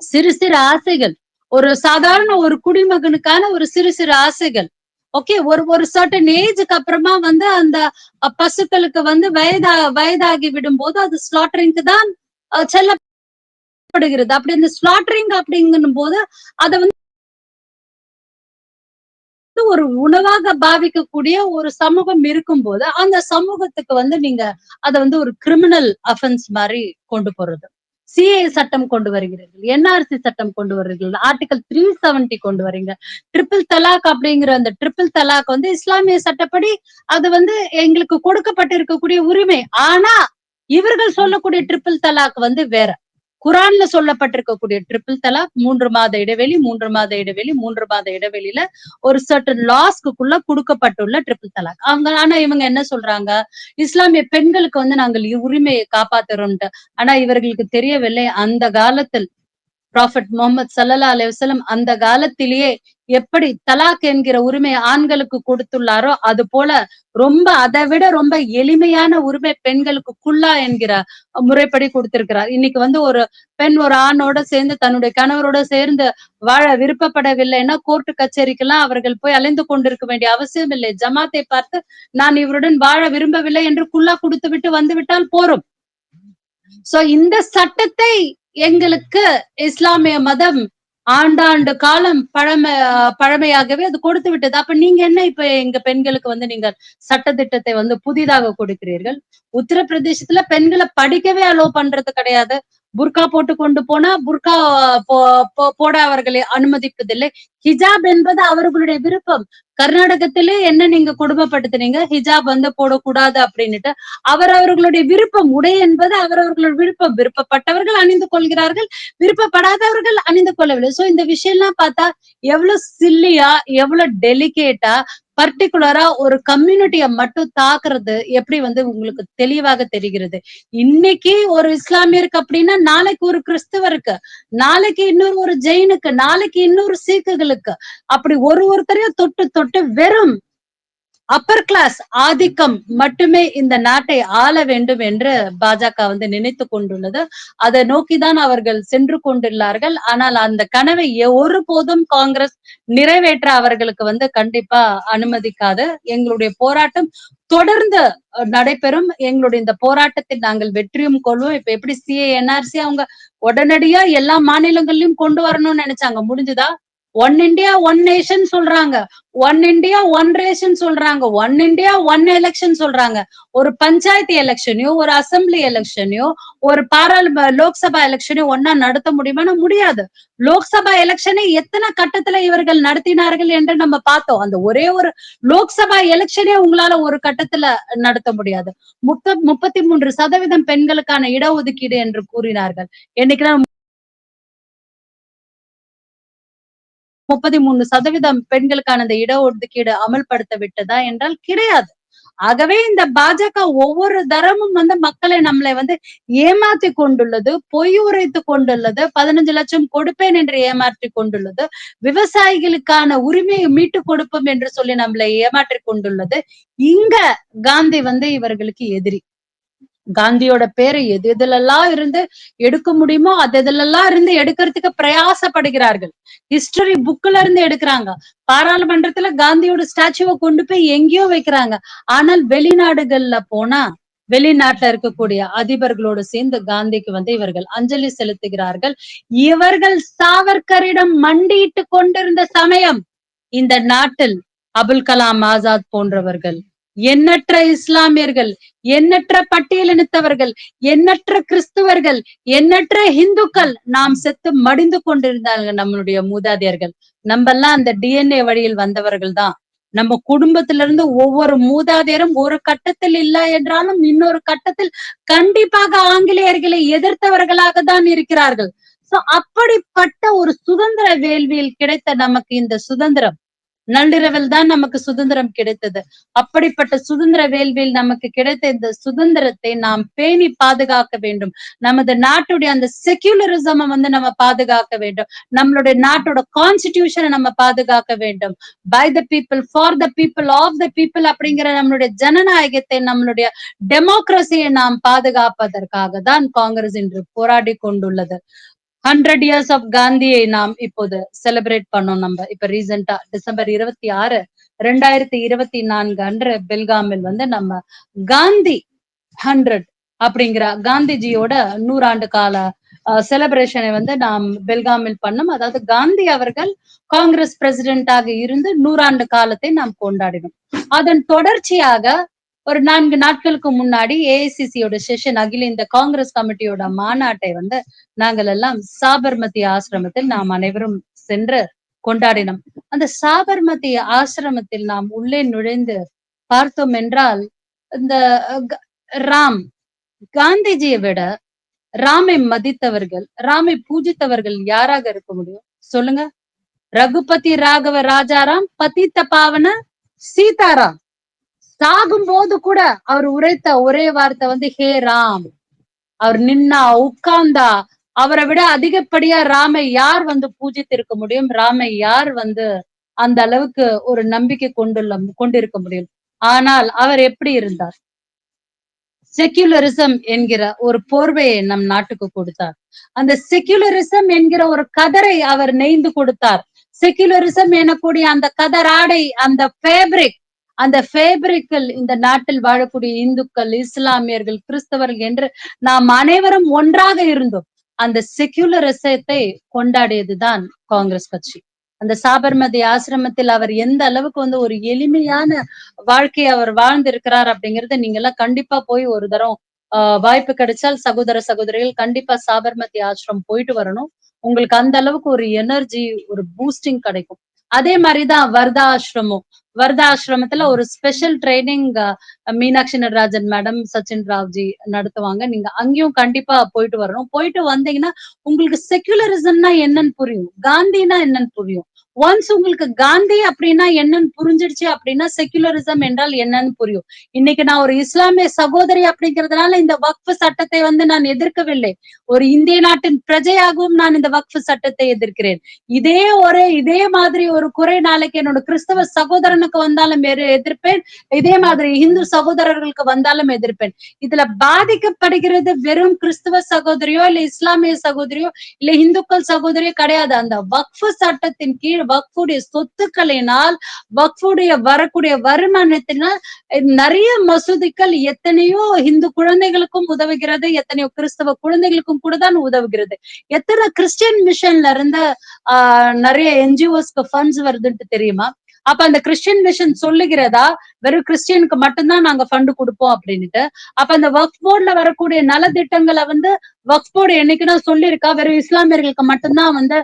சிறு சிறு ஆசைகள், ஒரு சாதாரண ஒரு குடிமகனுக்கான ஒரு சிறு சிறு ஆசைகள். ஓகே, ஒரு சர்டன் ஏஜுக்கு அப்புறமா வந்து அந்த பசுக்களுக்கு வந்து வயதாகி விடும் போது அது ஸ்லாட்டரிங்க்கு தான் செல்லப்படுகிறது. அப்படி இந்த ஸ்லாட்டரிங் அப்படிங்கும் போது அதை வந்து ஒரு உணவாக பாவிக்கக்கூடிய ஒரு சமூகம் இருக்கும் போது அந்த சமூகத்துக்கு வந்து நீங்க அதை வந்து ஒரு கிரிமினல் அஃபென்ஸ் மாதிரி கொண்டு போறது. CA சட்டம் கொண்டு வருகிறீர்கள், NRC சட்டம் கொண்டு வருகிறீர்கள், ஆர்டிகல் 370 கொண்டு வரீங்க, ட்ரிபிள் தலாக் அப்படிங்கிற அந்த ட்ரிபிள் தலாக் வந்து இஸ்லாமிய சட்டப்படி அது வந்து எங்களுக்கு கொடுக்கப்பட்டிருக்கக்கூடிய உரிமை. ஆனா இவர்கள் சொல்லக்கூடிய ட்ரிபிள் தலாக் வந்து வேற. குரான்ல சொல்லப்பட்டிருக்கக்கூடிய ட்ரிபிள் தலாக் 3 மாத இடைவெளி, 3 மாத இடைவெளி, 3 மாத இடைவெளியில ஒரு சர்டன் லாஸ்க்குள்ள கொடுக்கப்பட்டுள்ள ட்ரிபிள் தலாக். ஆனா இவங்க என்ன சொல்றாங்க? இஸ்லாமிய பெண்களுக்கு வந்து நாங்கள் உரிமையை காப்பாத்துறோம்ட்டு. ஆனா இவர்களுக்கு தெரியவில்லை, அந்த காலத்தில் ப்ராஃபட் முகமது ஸல்லல்லாஹு அலைஹி வஸல்லம் அந்த காலத்திலேயே எப்படி தலாக் என்கிற உரிமை ஆண்களுக்கு கொடுத்துள்ளாரோ அது போல அதை விட ரொம்ப எளிமையான உரிமை பெண்களுக்கு குல்லா என்கிற முறைப்படி கொடுத்திருக்கிறார். இன்னைக்கு வந்து ஒரு பெண் ஒரு ஆணோட சேர்ந்து தன்னுடைய கணவரோட சேர்ந்து வாழ விருப்பப்படவில்லைன்னா கோர்ட்டு கச்சேரிக்கெல்லாம் அவர்கள் போய் அலைந்து கொண்டிருக்க வேண்டிய அவசியம் இல்லை. ஜமாத்தை பார்த்து நான் இவருடன் வாழ விரும்பவில்லை என்று குல்லா கொடுத்து விட்டு வந்து விட்டால் போரும். சோ இந்த சட்டத்தை எங்களுக்கு இஸ்லாமிய மதம் ஆண்டாண்டு காலம் பழமையாகவே அது கொடுத்து விட்டது. அப்ப நீங்க என்ன இப்ப எங்க பெண்களுக்கு வந்து நீங்க சட்டத்திட்டத்தை வந்து புதிதாக கொடுக்கிறீர்கள்? உத்தரப்பிரதேசத்துல பெண்களை படிக்கவே அலோவ் பண்றது கிடையாது. புர்கா போட்டு கொண்டு போனா புர்கா போட அவர்களை அனுமதிப்பதில்லை. ஹிஜாப் என்பது அவர்களுடைய விருப்பம். கர்நாடகத்திலே என்ன நீங்க கொடுமைப்படுத்துனீங்க, ஹிஜாப் வந்து போடக்கூடாது அப்படின்னுட்டு. அவரவர்களுடைய விருப்பம். உடை என்பது அவரவர்களுடைய விருப்பம். விருப்பப்பட்டவர்கள் அணிந்து கொள்கிறார்கள், விருப்பப்படாதவர்கள் அணிந்து கொள்ளவில்லை. சோ இந்த விஷயம்லாம் பார்த்தா எவ்வளவு சில்லியா, எவ்வளவு டெலிகேட்டா, பர்டிகுலரா ஒரு கம்யூனிட்டிய மட்டும் தாக்குறது எப்படி வந்து உங்களுக்கு தெளிவாக தெரிகிறது. இன்னைக்கு ஒரு இஸ்லாமியருக்கு அப்படின்னா நாளைக்கு ஒரு கிறிஸ்துவருக்கு, நாளைக்கு இன்னொரு ஒரு ஜெயினுக்கு, நாளைக்கு இன்னொரு சீக்குகளுக்கு, அப்படி ஒருத்தரையும் தொட்டு தொட்டு வெறும் அப்பர் கிளாஸ் ஆதிக்கம் மட்டுமே இந்த நாட்டை ஆள வேண்டும் என்று பாஜக வந்து நினைத்து கொண்டுள்ளது. அதை நோக்கிதான் அவர்கள் சென்று கொண்டுள்ளார்கள். ஆனால் அந்த கனவை ஒருபோதும் காங்கிரஸ் நிறைவேற்ற அவர்களுக்கு வந்து கண்டிப்பா அனுமதிக்காது. எங்களுடைய போராட்டம் தொடர்ந்து நடைபெறும். எங்களுடைய இந்த போராட்டத்தில் நாங்கள் வெற்றியும் கொள்வோம். இப்ப எப்படி சிஏ என்ஆர்சி அவங்க உடனடியா எல்லா மாநிலங்கள்லயும் கொண்டு வரணும்னு நினைச்சாங்க, முடிஞ்சுதா? ஒன் இந்தியா ஒன் நேஷன் சொல்றாங்க, ஒன் இந்தியா ஒன் ரேஷன் சொல்றாங்க, ஒன் இந்தியா ஒன் எலெக்ஷன் சொல்றாங்க. ஒரு பஞ்சாயத்து எலெக்ஷனையோ, ஒரு அசம்பிளி எலெக்ஷனையோ, ஒரு லோக்சபா எலெக்ஷனையோ ஒன்னா நடத்த முடியுமானா முடியாது. லோக்சபா எலெக்ஷனை எத்தனை கட்டத்துல இவர்கள் நடத்தினார்கள் என்று நம்ம பார்த்தோம். அந்த ஒரே ஒரு லோக்சபா எலெக்ஷனே உங்களால ஒரு கட்டத்துல நடத்த முடியாது. 33% பெண்களுக்கான இடஒதுக்கீடு என்று கூறினார்கள். என்னைக்குதான் 33% பெண்களுக்கான அந்த இடஒதுக்கீடு அமல்படுத்த விட்டதா என்றால் கிடையாது. ஆகவே இந்த பாஜக ஒவ்வொரு தரமும் வந்து மக்களை நம்மளை வந்து ஏமாத்தி கொண்டுள்ளது, பொய் உரைத்து கொண்டுள்ளது, 15 லட்சம் கொடுப்பேன் என்று ஏமாற்றி கொண்டுள்ளது, விவசாயிகளுக்கான உரிமையை மீட்டு கொடுப்போம் என்று சொல்லி நம்மளை ஏமாற்றி கொண்டுள்ளது. இங்க காந்தி வந்து இவர்களுக்கு எதிரி. காந்தியோட பேரை எது எதுலெல்லாம் இருந்து எடுக்க முடியுமோ அது எதுலெல்லாம் இருந்து எடுக்கிறதுக்கு பிரயாசப்படுகிறார்கள். ஹிஸ்டரி புக்ல இருந்து எடுக்கிறாங்க. பாராளுமன்றத்துல காந்தியோட ஸ்டாச்சுவை கொண்டு போய் எங்கேயோ வைக்கிறாங்க. ஆனால் வெளிநாடுகள்ல போனா வெளிநாட்டுல இருக்கக்கூடிய அதிபர்களோடு சேர்ந்து காந்திக்கு வந்து இவர்கள் அஞ்சலி செலுத்துகிறார்கள். இவர்கள் சாவர்கரிடம் மண்டியிட்டு கொண்டிருந்த சமயம் இந்த நாட்டில் அபுல் கலாம் ஆசாத் போன்றவர்கள், எண்ணற்ற இஸ்லாமியர்கள், எண்ணற்ற பட்டியலினத்தவர்கள், எண்ணற்ற கிறிஸ்துவர்கள், எண்ணற்ற இந்துக்கள் நாம் செத்து மடிந்து கொண்டிருந்தாங்க. நம்மளுடைய மூதாதையர்கள் நம்மெல்லாம் அந்த டிஎன்ஏ வழியில் வந்தவர்கள் தான். நம்ம குடும்பத்திலிருந்து ஒவ்வொரு மூதாதையரும் ஒரு கட்டத்தில் இல்லை என்றாலும் இன்னொரு கட்டத்தில் கண்டிப்பாக ஆங்கிலேயர்களை எதிர்த்தவர்களாக தான் இருக்கிறார்கள். சோ அப்படிப்பட்ட ஒரு சுதந்திர வேள்வியில் கிடைத்த நமக்கு இந்த சுதந்திரம் நள்ளிரவில் தான் நமக்கு சுதந்திரம் கிடைத்தது. அப்படிப்பட்ட சுதந்திர வேள்வியில் நமக்கு கிடைத்த இந்த சுதந்திரத்தை நாம் பேணி பாதுகாக்க வேண்டும். நமது நாட்டுடைய அந்த செக்யூலரிசம் வந்து நம்ம பாதுகாக்க வேண்டும். நம்மளுடைய நாட்டோட கான்ஸ்டிடியூஷனை நம்ம பாதுகாக்க வேண்டும். By the people, for the people, of the people அப்படிங்கிற நம்மளுடைய ஜனநாயகத்தை, நம்மளுடைய டெமோக்ரஸியை நாம் பாதுகாப்பதற்காக தான் காங்கிரஸ் இன்று போராடி கொண்டுள்ளது. 100 years of காந்தியை நாம் இப்போது செலிப்ரேட் பண்ணோம். நம்ம இப்ப ரீசெண்டா டிசம்பர் 26, 2024 அன்று பெல்காமில் வந்து நம்ம காந்தி 100 அப்படிங்கிற காந்திஜியோட 100 கால செலிப்ரேஷனை வந்து நாம் பெல்காமில் பண்ணோம். அதாவது காந்தி அவர்கள் காங்கிரஸ் பிரசிடென்டாக இருந்து 100 காலத்தை நாம் கொண்டாடினோம். அதன் தொடர்ச்சியாக ஒரு 4 நாட்களுக்கு முன்னாடி ஏஐசிசியோட செஷன், அகில இந்த காங்கிரஸ் கமிட்டியோட மாநாட்டை வந்து நாங்கள் எல்லாம் சாபர்மதி ஆசிரமத்தில் நாம் அனைவரும் சென்று கொண்டாடினோம். அந்த சாபர்மதி ஆசிரமத்தில் நாம் உள்ளே நுழைந்து பார்த்தோம் என்றால், இந்த ராம், காந்திஜியை விட ராமை மதித்தவர்கள், ராமை பூஜித்தவர்கள் யாராக இருக்க முடியும் சொல்லுங்க? ரகுபதி ராகவ ராஜாராம், பதித்த பாவன சீதாராம். சாகும் போது கூட அவர் உரைத்த ஒரே வார்த்தை வந்து ஹே ராம். அவர் நின்னா, உட்கார்ந்தா, அவரை விட அதிகப்படியா ராமை யார் வந்து பூஜித்திருக்க முடியும்? ராமை யார் வந்து அந்த அளவுக்கு ஒரு நம்பிக்கை கொண்டிருக்க முடியும்? ஆனால் அவர் எப்படி இருந்தார்? செக்யூலரிசம் என்கிற ஒரு போர்வையை நம் நாட்டுக்கு கொடுத்தார். அந்த செக்யூலரிசம் என்கிற ஒரு கதரை அவர் நெய்ந்து கொடுத்தார். செக்யூலரிசம் எனக்கூடிய அந்த கதர் ஆடை, அந்த ஃபேப்ரிக், அந்த ஃபேப்ரிக்கில் இந்த நாட்டில் வாழக்கூடிய இந்துக்கள், இஸ்லாமியர்கள், கிறிஸ்தவர்கள் என்று நாம் அனைவரும் ஒன்றாக இருந்தோம். அந்த செக்யூலரிசத்தை கொண்டாடியதுதான் காங்கிரஸ் கட்சி. அந்த சாபர்மதி ஆசிரமத்தில் அவர் எந்த அளவுக்கு வந்து ஒரு எளிமையான வாழ்க்கையை அவர் வாழ்ந்திருக்கிறார் அப்படிங்கறத நீங்க எல்லாம் கண்டிப்பா போய் ஒரு தரம் வாய்ப்பு கிடைச்சால் சகோதர சகோதரிகள் கண்டிப்பா சாபர்மதி ஆசிரமம் போயிட்டு வரணும். உங்களுக்கு அந்த அளவுக்கு ஒரு எனர்ஜி, ஒரு பூஸ்டிங் கிடைக்கும். அதே மாதிரிதான் வர்தா ஆசிரமம். வர்தா ஆசிரமத்துல ஒரு special training Meenakshi Natarajan madam, Sachin Raoji நடத்துவாங்க. நீங்க அங்கேயும் கண்டிப்பா போயிட்டு வரணும். போயிட்டு வந்தீங்கன்னா உங்களுக்கு செக்குலரிசம்னா என்னன்னு புரியும், காந்தினா என்னன்னு புரியும். ஒன்ஸ் உங்களுக்கு காந்தி அப்படின்னா என்னன்னு புரிஞ்சிடுச்சு அப்படின்னா செக்குலரிசம் என்றால் என்னன்னு புரியும். இன்னைக்கு நான் ஒரு இஸ்லாமிய சகோதரி அப்படிங்கிறதுனால இந்த வக்ஃப் சட்டத்தை வந்து நான் எதிர்க்கவில்லை. ஒரு இந்திய நாட்டின் பிரஜையாகவும் நான் இந்த வக்ஃப் சட்டத்தை எதிர்க்கிறேன். இதே மாதிரி ஒரு குறை நாளைக்கு என்னோட கிறிஸ்தவ சகோதரனுக்கு வந்தாலும் எதிர்ப்பேன். இதே மாதிரி இந்து சகோதரர்களுக்கு வந்தாலும் எதிர்ப்பேன். இதுல பாதிக்கப்படுகிறது வெறும் கிறிஸ்தவ சகோதரியோ இல்ல இஸ்லாமிய சகோதரியோ இல்ல இந்துக்கள் சகோதரியோ கிடையாது. அந்த வக்ஃப் சட்டத்தின் கீழ் வக்ஃபுடைய சொத்துக்களினால், வக்ஃபுடைய வரக்கூடிய வருமானத்தினால் நிறைய மசூதிகள் எத்தனையோ இந்து குழந்தைகளுக்கும் உதவுகிறது, எத்தனையோ கிறிஸ்தவ குழந்தைகளுக்கும் கூட தான் உதவுகிறது. எத்தனை கிறிஸ்டியன் மிஷன்ல இருந்து நிறைய என்ஜிஓஸ்க்கு ஃபண்ட்ஸ் வருதுன்னு தெரியுமா? அப்ப அந்த கிறிஸ்டியன் மிஷன் சொல்லுகிறதா வெறும் கிறிஸ்டியனுக்கு மட்டும்தான் நாங்க ஃபண்ட் கொடுப்போம் அப்படின்னுட்டு? அப்ப அந்த வக்ஃப் போர்ட்ல வரக்கூடிய நலத்திட்டங்களை வந்து வக்ஃப் போர்டு என்னைக்குன்னா சொல்லியிருக்கா வெறும் இஸ்லாமியர்களுக்கு மட்டும்தான் வந்து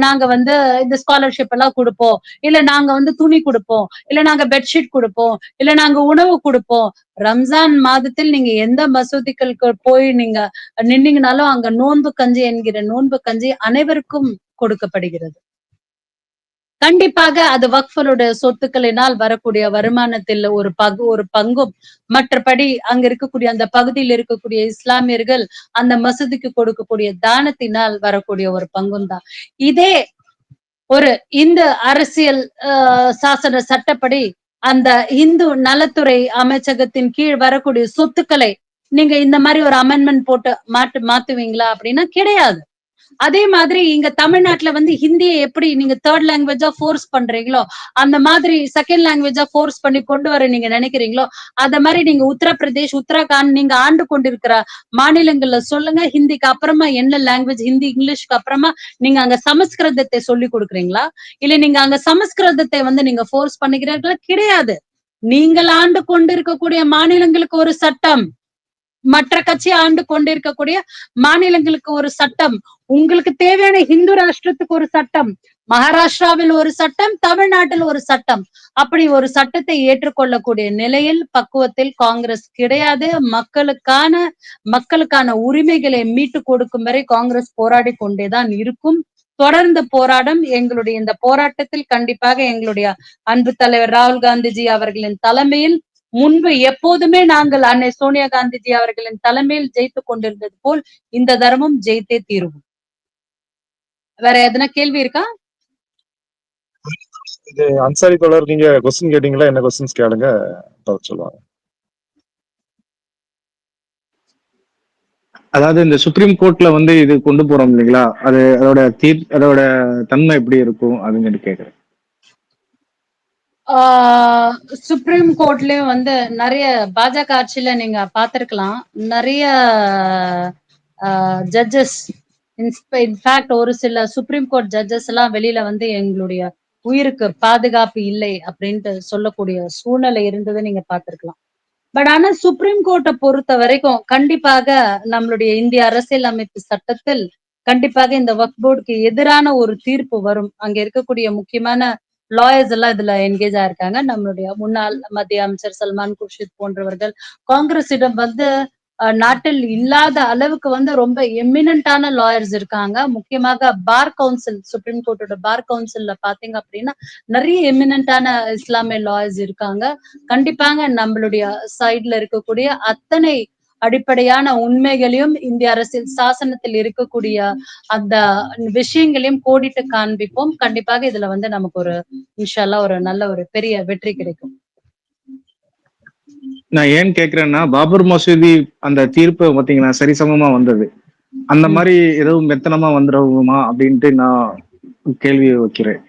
நாங்க வந்து இந்த ஸ்காலர்ஷிப் எல்லாம் கொடுப்போம், இல்ல நாங்க வந்து துணி கொடுப்போம், இல்ல நாங்க பெட்ஷீட் கொடுப்போம், இல்ல நாங்க உணவு கொடுப்போம்? ரம்ஜான் மாதத்தில் நீங்க எந்த மசூதிகளுக்கு போய் நீங்க நின்னீங்கனாலும் அங்க நோன்பு கஞ்சி என்கிற நோன்பு கஞ்சி அனைவருக்கும் கொடுக்கப்படுகிறது. கண்டிப்பாக அது வக்ஃபுடைய சொத்துக்களினால் வரக்கூடிய வருமானத்தில் ஒரு பங்கும், மற்றபடி அங்க இருக்கக்கூடிய அந்த பகுதியில் இருக்கக்கூடிய இஸ்லாமியர்கள் அந்த மசூதிக்கு கொடுக்கக்கூடிய தானத்தினால் வரக்கூடிய ஒரு பங்கும் தான். இதே ஒரு இந்து அரசியல் சாசன சட்டப்படி அந்த இந்து நலத்துறை அமைச்சகத்தின் கீழ் வரக்கூடிய சொத்துக்களை நீங்க இந்த மாதிரி ஒரு அமெண்ட்மெண்ட் போட்டு மாத்துவீங்களா அப்படின்னா கிடையாது. அதே மாதிரி இங்க தமிழ்நாட்டுல வந்து ஹிந்தியை எப்படி நீங்க தேர்ட் லாங்குவேஜா ஃபோர்ஸ் பண்றீங்களோ, அந்த மாதிரி செகண்ட் லாங்குவேஜா ஃபோர்ஸ் பண்ணி கொண்டு வர நீங்க நினைக்கிறீங்களோ, அத மாதிரி நீங்க உத்தரப்பிரதேஷ், உத்தரகாண்ட் நீங்க ஆண்டு கொண்டிருக்கிற மாநிலங்கள்ல சொல்லுங்க. ஹிந்திக்கு அப்புறமா என்ன லாங்குவேஜ், ஹிந்தி இங்கிலீஷ்க்கு அப்புறமா நீங்க அங்க சமஸ்கிருதத்தை சொல்லி கொடுக்குறீங்களா? இல்ல நீங்க அங்க சமஸ்கிருதத்தை வந்து நீங்க ஃபோர்ஸ் பண்ணுகிறீர்களா? கிடையாது. நீங்கள் ஆண்டு கொண்டிருக்கக்கூடிய மாநிலங்களுக்கு ஒரு சட்டம், மற்ற கட்சி ஆண்டு கொண்டிருக்கக்கூடிய மாநிலங்களுக்கு ஒரு சட்டம், உங்களுக்கு தேவையான இந்து ராஷ்டிரத்துக்கு ஒரு சட்டம், மகாராஷ்டிராவில் ஒரு சட்டம், தமிழ்நாட்டில் ஒரு சட்டம். அப்படி ஒரு சட்டத்தை ஏற்றுக்கொள்ளக்கூடிய நிலையில் பக்குவத்தில் காங்கிரஸ் கிடையாது. மக்களுக்கான உரிமைகளை மீட்டு கொடுக்கும் வரை காங்கிரஸ் போராடி கொண்டேதான் இருக்கும். தொடர்ந்து போராடும். எங்களுடைய இந்த போராட்டத்தில் கண்டிப்பாக எங்களுடைய அன்பு தலைவர் ராகுல் காந்திஜி அவர்களின் தலைமையில் முன்பு எப்போதுமே நாங்கள் அன்னை சோனியா காந்திஜி அவர்களின் தலைமையில் ஜெயித்து கொண்டிருந்தது போல் இந்த தரமும் ஜெயித்தே தீருவோம். வேற எதனா கேள்வி இருக்கா? இது அன்சாரி தோழர், நீங்க கொஸ்டின் கேட்டீங்களா? என்ன கொஸ்டின்ஸ் கேளுங்க, சொல்லுவாங்க. அதாவது இந்த சுப்ரீம் கோர்ட்ல வந்து இது கொண்டு போறோம் இல்லைங்களா, அதோட தன்மை எப்படி இருக்கும் அப்படின்னு கேக்குறேன். சுப்ரீம் கோர்ட்லயும் வந்து நிறைய பாஜக ஆட்சியில நீங்க பாத்திருக்கலாம், நிறைய ஜட்ஜஸ், இன்ஃபேக்ட் ஒரு சில சுப்ரீம் கோர்ட் ஜட்ஜஸ் எல்லாம் வெளியில வந்து எங்களுடைய உயிருக்கு பாதுகாப்பு இல்லை அப்படின்ட்டு சொல்லக்கூடிய சூழ்நிலை இருந்ததை நீங்க பாத்திருக்கலாம். பட் ஆனா சுப்ரீம் கோர்ட்டை பொறுத்த வரைக்கும் கண்டிப்பாக நம்மளுடைய இந்திய அரசியலமைப்பு சட்டத்தில் கண்டிப்பாக இந்த வக்ஃப் போர்டுக்கு எதிரான ஒரு தீர்ப்பு வரும். அங்க இருக்கக்கூடிய முக்கியமான லாயர்ஸ் எல்லாம் இதுல என்கேஜ் ஆயிருக்காங்க. நம்மளுடைய முன்னாள் மத்திய அமைச்சர் சல்மான் குர்ஷித் போன்றவர்கள் காங்கிரஸிடம் வந்து நாட்டில் இல்லாத அளவுக்கு வந்து ரொம்ப எமினன்டான லாயர்ஸ் இருக்காங்க. முக்கியமாக பார் கவுன்சில், சுப்ரீம் கோர்ட்டோட பார் கவுன்சில்ல பாத்தீங்க அப்படின்னா நிறைய எமினன்டான இஸ்லாமிய லாயர்ஸ் இருக்காங்க. கண்டிப்பாக நம்மளுடைய சைட்ல இருக்கக்கூடிய அத்தனை அடிப்படையான உண்மைகளையும் இந்திய அரசியல் சாசனத்தில் இருக்கக்கூடிய அந்த விஷயங்களையும் கோடிட்டு காண்பிப்போம். கண்டிப்பாக இதுல வந்து நமக்கு ஒரு இன்ஷா அல்லாஹ் ஒரு நல்ல ஒரு பெரிய வெற்றி கிடைக்கும். நான் ஏன் கேக்குறேன்னா, பாபர் மசூதி அந்த தீர்ப்பு பாத்தீங்கன்னா சரிசமமா வந்தது, அந்த மாதிரி எதுவும் மெத்தனமா வந்துடுமா அப்படின்ட்டு நான் கேள்வி வைக்கிறேன்.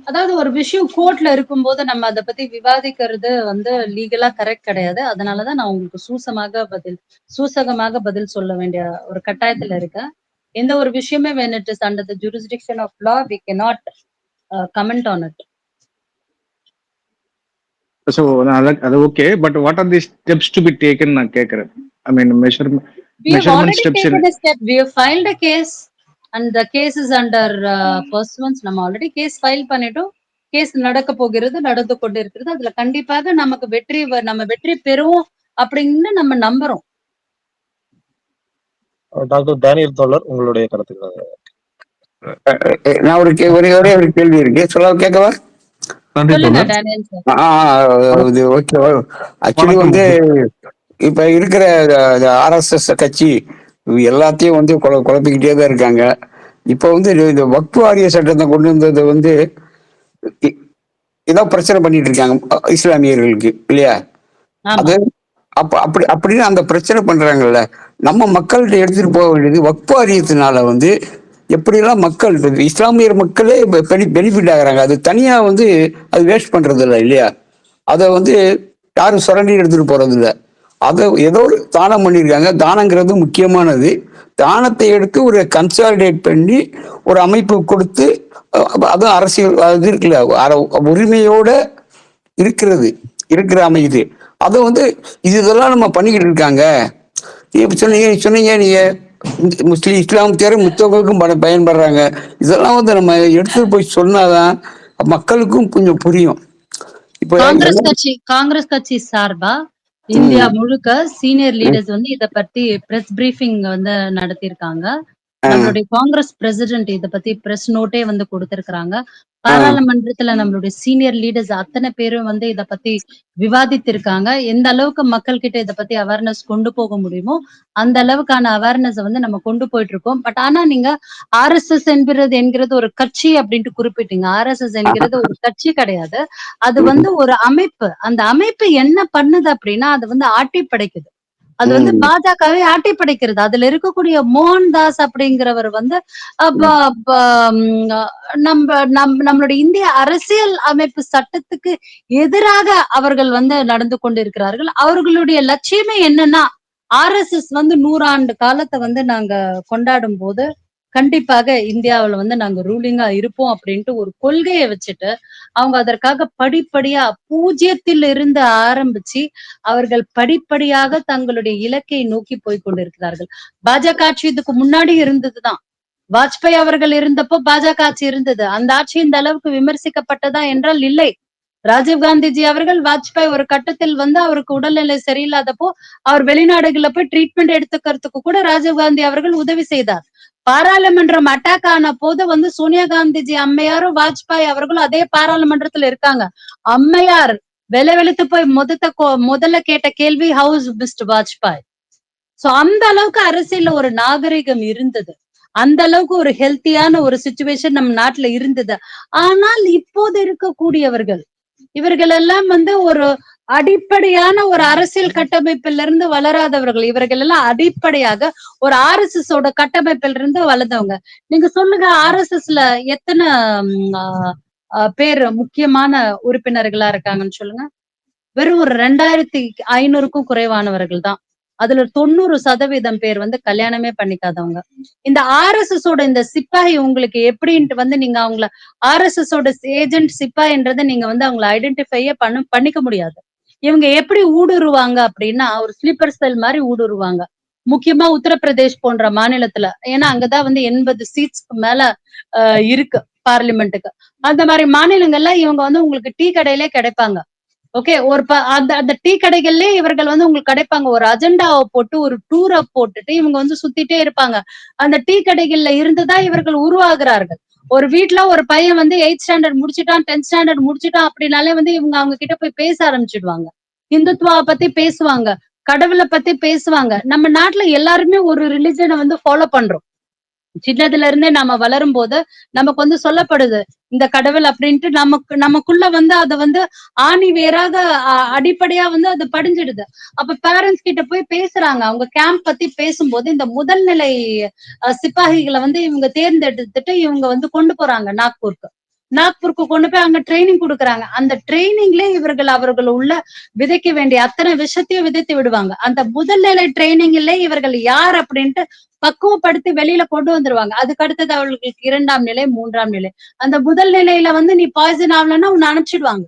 அதாவது ஒரு விஷயம் கோர்ட்ல இருக்கும்போது நம்ம அதை பத்தி விவாதிக்கிறது வந்து லீகலா கரெக்ட் கிடையாது. அதனாலதான் நான் உங்களுக்கு சூசகமாக பதில் சொல்ல வேண்டிய ஒரு கட்டாயத்துல இருக்கேன். எந்த ஒரு விஷயமே when it is under the jurisdiction of law we cannot comment on it. So அது okay, but what are the steps to be taken நான் கேக்குறேன். ஐ மீன் measurement We have already taken a step. We have filed a case and the case is under pursuance. நம்ம already case file பண்ணிட்டோம். Case நடக்க போகிறது, நடந்து கொண்டு இருக்கிறது. அதுல கண்டிப்பாக நமக்கு நம்ம வெற்றி பெறுவோம் அப்படின்னு நம்ம நம்புறோம். டாக்டர் டேனியல் தோழர், உங்களுடைய கருத்துக்கள். நான் ஒரே ஒரு கேள்வி இருக்கு, சொல்ல கேட்கவா? சொல்லுங்க டேனியல் சார். ஓகே. ஆக்சுவலி வந்து இப்ப இருக்கிற RSS கட்சி எல்லாத்தையும் வந்து குழப்பிக்கிட்டே தான் இருக்காங்க. இப்ப வந்து இந்த வக்ஃப் வாரிய சட்டத்தை கொண்டு வந்தது வந்து ஏதோ பிரச்சனை பண்ணிட்டு இருக்காங்க இஸ்லாமியர்களுக்கு, இல்லையா? அது அப்படின்னு அந்த பிரச்சனை பண்றாங்கல்ல, நம்ம மக்கள்கிட்ட எடுத்துட்டு போக வேண்டியது வக்ஃப் வாரியத்தினால வந்து எப்படிலாம் மக்கள் இஸ்லாமியர் மக்களே பெனிஃபிட் ஆகுறாங்க. அது தனியா வந்து அது வேஸ்ட் பண்றது இல்லை, இல்லையா? அதை வந்து யாரும் சுரண்டி எடுத்துட்டு போறது இல்லை. அதை ஏதோ ஒரு தானம் பண்ணியிருக்காங்க. தானங்கிறது முக்கியமானது. தானத்தை எடுத்து ஒரு கன்சாலிடேட் பண்ணி ஒரு அமைப்பு கொடுத்து, அதுவும் அரசியல் அது இருக்குல்ல, உரிமையோட இருக்கிற அமைது. அதை வந்து இதெல்லாம் நம்ம பண்ணிக்கிட்டு இருக்காங்க. சொன்னீங்க நீங்க முஸ்லீம் இஸ்லாம் தேர மத்தவங்களுக்கும் பயன்படுறாங்க. இதெல்லாம் வந்து நம்ம எடுத்துட்டு போய் சொன்னாதான் மக்களுக்கும் கொஞ்சம் புரியும். இப்போ காங்கிரஸ் கட்சி சார்பா இந்தியா முழுக்க சீனியர் லீடர்ஸ் வந்து இத பத்தி பிரஸ் பிரீஃபிங் வந்து நடத்திருக்காங்க. நம்மளுடைய காங்கிரஸ் பிரசிடென்ட் இத பத்தி பிரஸ் நோட்டே வந்து கொடுத்திருக்காங்க. பாராளுமன்றத்துல நம்மளுடைய சீனியர் லீடர்ஸ் அத்தனை பேரும் வந்து இத பத்தி விவாதித்திருக்காங்க. எந்த அளவுக்கு மக்கள் கிட்ட இத பத்தி அவேர்னஸ் கொண்டு போக முடியுமோ அந்த அளவுக்கான அவேர்னஸ் வந்து நம்ம கொண்டு போயிட்டு இருக்கோம். பட் ஆனா நீங்க RSS என்கிறது ஒரு கட்சி அப்படின்ட்டு குறிப்பிட்டீங்க. RSS என்கிறது ஒரு கட்சி கிடையாது, அது வந்து ஒரு அமைப்பு. அந்த அமைப்பு என்ன பண்ணுது அப்படின்னா அது வந்து ஆட்டி படைக்குது. அது வந்து பாஜகவை ஆட்டி படைக்கிறது. அதுல இருக்கக்கூடிய மோகன்தாஸ் அப்படிங்கிறவர் வந்து நம்மளுடைய இந்திய அரசியல் அமைப்பு சட்டத்துக்கு எதிராக அவர்கள் வந்து நடந்து கொண்டிருக்கிறார்கள். அவர்களுடைய லட்சியமே என்னன்னா RSS வந்து 100 ஆண்டு காலத்தை வந்து நாங்க கொண்டாடும் போது கண்டிப்பாக இந்தியாவில வந்து நாங்க ரூலிங்கா இருப்போம் அப்படின்ட்டு ஒரு கொள்கையை வச்சுட்டு அவங்க அதற்காக படிப்படியா 0ல் இருந்து ஆரம்பிச்சு அவர்கள் படிப்படியாக தங்களுடைய இலக்கை நோக்கி போய் கொண்டிருக்கிறார்கள். பாஜக ஆட்சி இதுக்கு முன்னாடி இருந்ததுதான். வாஜ்பாய் அவர்கள் இருந்தப்போ பாஜக ஆட்சி இருந்தது. அந்த ஆட்சி இந்த அளவுக்கு விமர்சிக்கப்பட்டதா என்றால் இல்லை. ராஜீவ்காந்திஜி அவர்கள் வாஜ்பாய் ஒரு கட்டத்தில் வந்து அவருக்கு உடல்நிலை சரியில்லாதப்போ அவர் வெளிநாடுகள்ல போய் ட்ரீட்மெண்ட் எடுத்துக்கிறதுக்கு கூட ராஜீவ்காந்தி அவர்கள் உதவி செய்தார். பாராளுமன்றம் அட்டாக் ஆன போது வந்து சோனியா காந்திஜி அம்மையாரும் வாஜ்பாய் அவர்களும் அதே பாராளுமன்றத்துல இருக்காங்க. அம்மையார் வெளுத்து போய் முதல்ல கேட்ட கேள்வி ஹவுஸ் மிஸ்டர் வாஜ்பாய். சோ அந்த அளவுக்கு அரசியல்ல ஒரு நாகரிகம் இருந்தது, அந்த அளவுக்கு ஒரு ஹெல்த்தியான ஒரு சிச்சுவேஷன் நம்ம நாட்டுல இருந்தது. ஆனால் இப்போது இருக்கக்கூடியவர்கள் இவர்கள் எல்லாம் வந்து ஒரு அடிப்படையான ஒரு அரசியல் கட்டமைப்பில இருந்து வளராதவர்கள். இவர்கள் எல்லாம் அடிப்படையாக ஒரு RSS ஓட கட்டமைப்பில இருந்து வளர்ந்தவங்க. நீங்க சொல்லுங்க, RSSல எத்தனை பேர் முக்கியமான உறுப்பினர்களா இருக்காங்கன்னு சொல்லுங்க. வெறும் ஒரு 2500க்கும் குறைவானவர்கள் தான். அதுல 90% பேர் வந்து கல்யாணமே பண்ணிக்காதவங்க. இந்த RSS ஓட இந்த சிப்பாய் உங்களுக்கு எப்படின்ட்டு வந்து நீங்க அவங்கள RSS ஓட ஏஜென்ட் சிப்பாய்ன்றதை நீங்க வந்து அவங்களை ஐடென்டிஃபையே பண்ணிக்க முடியாது. இவங்க எப்படி ஊடுருவாங்க அப்படின்னா ஒரு ஸ்லீப்பர் செல் மாதிரி ஊடுருவாங்க. முக்கியமா உத்தரப்பிரதேஷ் போன்ற மாநிலத்துல, ஏன்னா அங்கதான் வந்து 80 சீட்ஸ்க்கு மேல இருக்கு பார்லிமெண்ட்டுக்கு. அந்த மாதிரி மாநிலங்கள்ல இவங்க வந்து உங்களுக்கு டீ கடையிலே கிடைப்பாங்க. ஓகே, அந்த டீ கடைகள்லயே இவர்கள் வந்து உங்களுக்கு கிடைப்பாங்க. ஒரு அஜெண்டாவை போட்டு ஒரு டூரை போட்டுட்டு இவங்க வந்து சுத்திட்டே இருப்பாங்க. அந்த டீ கடைகள்ல இருந்துதான் இவர்கள் உருவாகிறார்கள். ஒரு வீட்டுல ஒரு பையன் வந்து 8th ஸ்டாண்டர்ட் முடிச்சுட்டான், 10th ஸ்டாண்டர்ட் முடிச்சுட்டான் அப்படின்னாலே வந்து இவங்க அவங்க கிட்ட போய் பேச ஆரம்பிச்சிடுவாங்க. இந்துத்துவா பத்தி பேசுவாங்க, கடவுளை பத்தி பேசுவாங்க. நம்ம நாட்டுல எல்லாருமே ஒரு ரிலிஜனை வந்து ஃபாலோ பண்றோம். சின்னதுல இருந்தே நம்ம வளரும் போது நமக்கு வந்து சொல்லப்படுது இந்த கடவுள் அப்படின்ட்டு. நமக்குள்ள வந்து அதை வந்து ஆணி வேறாக அடிப்படையா வந்து அது படிஞ்சிடுது. அப்ப பேரண்ட்ஸ் கிட்ட போய் பேசுறாங்க. அவங்க கேம்ப் பத்தி பேசும்போது இந்த முதல் நிலை சிப்பாகிகளை வந்து இவங்க தேர்ந்தெடுத்துட்டு இவங்க வந்து கொண்டு போறாங்க நாக்பூருக்கு கொண்டு போய் அங்க ட்ரைனிங் கொடுக்குறாங்க. அந்த ட்ரைனிங்ல அவர்கள் உள்ள விதைக்க வேண்டிய அத்தனை விஷயத்தையும் விதைத்து விடுவாங்க. அந்த முதல் நிலை ட்ரைனிங்ல இவர்கள் யார் அப்படின்ட்டு பக்குவப்படுத்தி வெளியில கொண்டு வந்துருவாங்க. அதுக்கு அடுத்தது அவர்களுக்கு 2ஆம் நிலை 3ஆம் நிலை. அந்த முதல் நிலையில வந்து நீ பாய்சன் ஆகலன்னா உன்னை அனுப்பிச்சிடுவாங்க.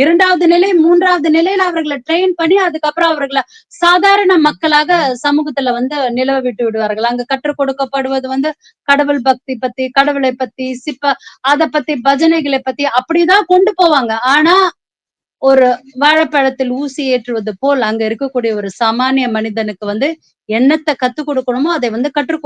இரண்டாவது நிலை, மூன்றாவது நிலையில அவர்களை ட்ரெயின் பண்ணி அதுக்கப்புறம் அவர்களை சாதாரண மக்களாக சமூகத்துல வந்து நிலவ விட்டு விடுவார்கள். அங்க கற்றுக் கொடுக்கப்படுவது வந்து கடவுள் பக்தி பத்தி, கடவுளை பத்தி, அத பத்தி, பஜனைகளை பத்தி அப்படிதான் கொண்டு போவாங்க. ஆனா ஒரு வாழைப்பழத்தில் ஊசி ஏற்றுவது போல் அங்க இருக்கக்கூடிய ஒரு சாமானிய மனிதனுக்கு வந்து என்னத்தை கத்துக் கொடுக்கணுமோ அதை வந்து கற்றுக்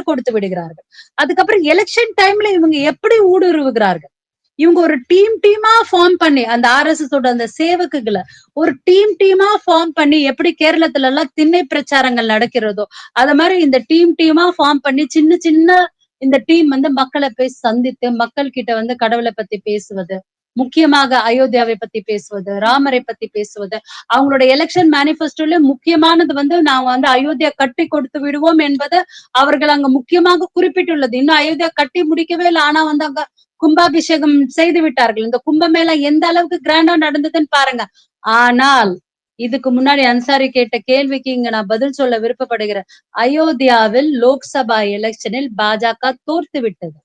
கொடுத்து விடுகிறார்கள். அதுக்கப்புறம் எலெக்ஷன் டைம்ல இவங்க எப்படி ஊடுருவுகிறார்கள். இவங்க ஒரு டீமா ஃபார்ம் பண்ணி அந்த RSS ஓட அந்த சேவக்குகளை ஒரு டீமா ஃபார்ம் பண்ணி எப்படி கேரளத்துல எல்லாம் திண்ணை பிரச்சாரங்கள் நடக்கிறதோ அத மாதிரி இந்த டீமா ஃபார்ம் பண்ணி சின்ன சின்ன இந்த டீம் வந்து மக்களை போய் சந்தித்து மக்கள் கிட்ட வந்து கடவுளை பத்தி பேசுவது, முக்கியமாக அயோத்தியாவை பத்தி பேசுவது, ராமரை பத்தி பேசுவது. அவங்களோட எலெக்ஷன் மேனிபெஸ்டோல முக்கியமானது வந்து நாங்க வந்து அயோத்தியா கட்டி கொடுத்து விடுவோம் என்பது அவர்கள் அங்க முக்கியமாக குறிப்பிட்டுள்ளது. இன்னும் அயோத்தியா கட்டி முடிக்கவே இல்லை. ஆனா வந்து அங்க கும்பாபிஷேகம் செய்து விட்டார்கள். இந்த கும்பமேளா எந்த அளவுக்கு கிராண்டா நடந்ததுன்னு பாருங்க. ஆனால் இதுக்கு முன்னாடி அன்சாரி கேட்ட கேள்விக்கு இங்க நான் பதில் சொல்ல விருப்பப்படுகிறேன். அயோத்தியாவில் லோக்சபா எலெக்ஷனில் பாஜக தோர்த்து விட்டது.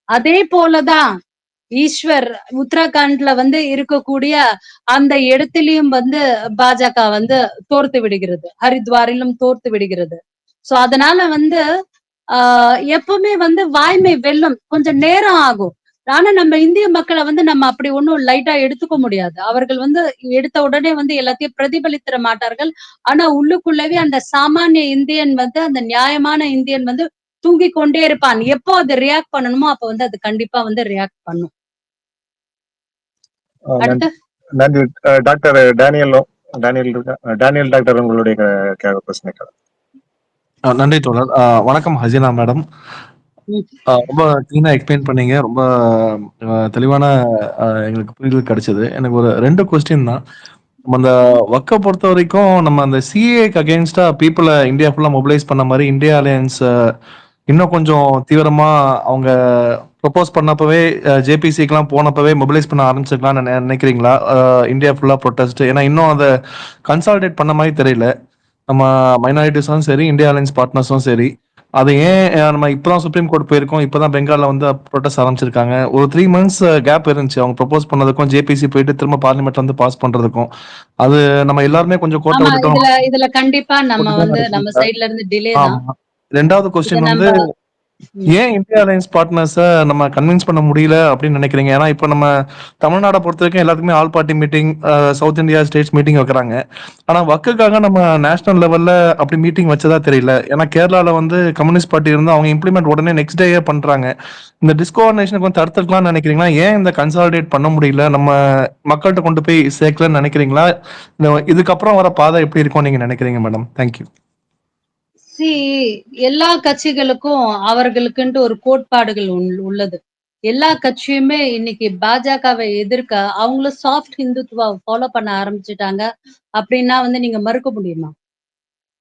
அதே போலதான் ஈஸ்வர் உத்தராகண்ட்ல வந்து இருக்கக்கூடிய அந்த இடத்திலையும் வந்து பாஜக வந்து தோர்த்து விடுகிறது, ஹரித்வாரிலும் தோர்த்து விடுகிறது. சோ அதனால வந்து எப்பவுமே வந்து வாய்மை வெல்லும், கொஞ்சம் நேரம் ஆகும். ஆனா நம்ம இந்திய மக்களை வந்து நம்ம அப்படி ஒண்ணும் லைட்டா எடுத்துக்க முடியாது. அவர்கள் வந்து எடுத்த உடனே வந்து எல்லாத்தையும் பிரதிபலித்திட மாட்டார்கள். ஆனா உள்ளுக்குள்ளவே அந்த சாமானிய இந்தியன் வந்து அந்த நியாயமான இந்தியன் வந்து தூங்கிக் கொண்டே இருப்பான். எப்போ அது ரியாக்ட் பண்ணணுமோ அப்ப வந்து அது கண்டிப்பா வந்து ரியாக்ட் பண்ணும். அடுத்து நன்றி டாக்டர் டேனியல் டாக்டர், உங்களுடைய பிரச்சனை. நன்றி தோழர். வணக்கம் ஹசீனா மேடம். ரொம்ப கிளீனா எக்ஸ்பிளைன் பண்ணீங்க. ரொம்ப தெளிவான எங்களுக்கு புரிதல் கிடைச்சது. எனக்கு ஒரு 2 கொஸ்டின் தான். நம்ம அந்த வக்க பொறுத்த வரைக்கும் நம்ம அந்த சிஏக்கு அகேன்ஸ்டா பீப்புளை இந்தியா ஃபுல்லா மொபிலைஸ் பண்ண மாதிரி இந்தியா அலையன்ஸ் இன்னும் கொஞ்சம் தீவிரமா அவங்க ப்ரொபோஸ் பண்ணப்பவே ஜேபிசிக்கெல்லாம் போனப்பவே மொபிலைஸ் பண்ண ஆரம்பிச்சிருக்கலாம்னு நினைக்கிறீங்களா? இந்தியா ஃபுல்லா ப்ரொட்டஸ்ட். ஏன்னா இன்னும் அதை கன்சாலிடேட் பண்ண மாதிரி தெரியல. நம்ம மைனாரிட்டிஸும் சரி, இந்தியா அலையன்ஸ் பார்ட்னர்ஸும் சரி. அது ஏன் நம்ம இப்பதான் சுப்ரீம் கோர்ட் போயிருக்கோம், இப்பதான் பெங்கால்ல வந்து ப்ரொட்டஸ்ட் ஆரம்பிச்சிருக்காங்க. ஒரு 3 months கேப் இருந்துச்சு அவங்க ப்ரொபோஸ் பண்ணதுக்கும் ஜேபிசி போயிட்டு திரும்ப பார்லிமெண்ட் வந்து பாஸ் பண்றதுக்கும். அது நம்ம எல்லாருமே கொஞ்சம் கோட்டை விட்டுட்டோம். இதுல கண்டிப்பா நம்ம வந்து நம்ம சைடுல இருந்து டிலே தான். 2வது கொஸ்டின் வந்து ஏன் இந்தியா அலையன்ஸ் பார்ட்னர்ஸை நம்ம கன்வின்ஸ் பண்ண முடியல அப்படின்னு நினைக்கிறீங்க? ஏன்னா இப்ப நம்ம தமிழ்நாடை பொறுத்த வரைக்கும் எல்லாத்துக்குமே all party meeting, south India states meeting வைக்கிறாங்க. ஆனா வக்குக்காக நம்ம நேஷனல் லெவல்ல அப்படி மீட்டிங் வச்சதா தெரியல. ஏன்னா கேரளால வந்து கம்யூனிஸ்ட் பார்ட்டி இருந்து அவங்க இம்ப்ளிமெண்ட் உடனே நெக்ஸ்ட் டேயே பண்றாங்க. இந்த டிஸ்கோஆர்டினேஷனுக்கு வந்து தடுத்துக்கலாம்னு நினைக்கிறீங்களா? ஏன் இந்த கன்சாலிடேட் பண்ண முடியல, நம்ம மக்கள்கிட்ட கொண்டு போய் சேர்க்கலன்னு நினைக்கிறீங்களா? இதுக்கப்புறம் வர பாதை எப்படி இருக்கும் நீங்க நினைக்கிறீங்க மேடம்? தேங்க்யூ. எல்லா கட்சிகளுக்கும் அவர்களுக்குன்ட்டு ஒரு கோட்பாடுகள் உள்ளது. எல்லா கட்சியுமே இன்னைக்கு பாஜகவை எதிர்க்க அவங்களும் சாஃப்ட் ஹிந்துத்துவா ஃபாலோ பண்ண ஆரம்பிச்சுட்டாங்க அப்படின்னா வந்து நீங்க மறுக்க முடியுமா?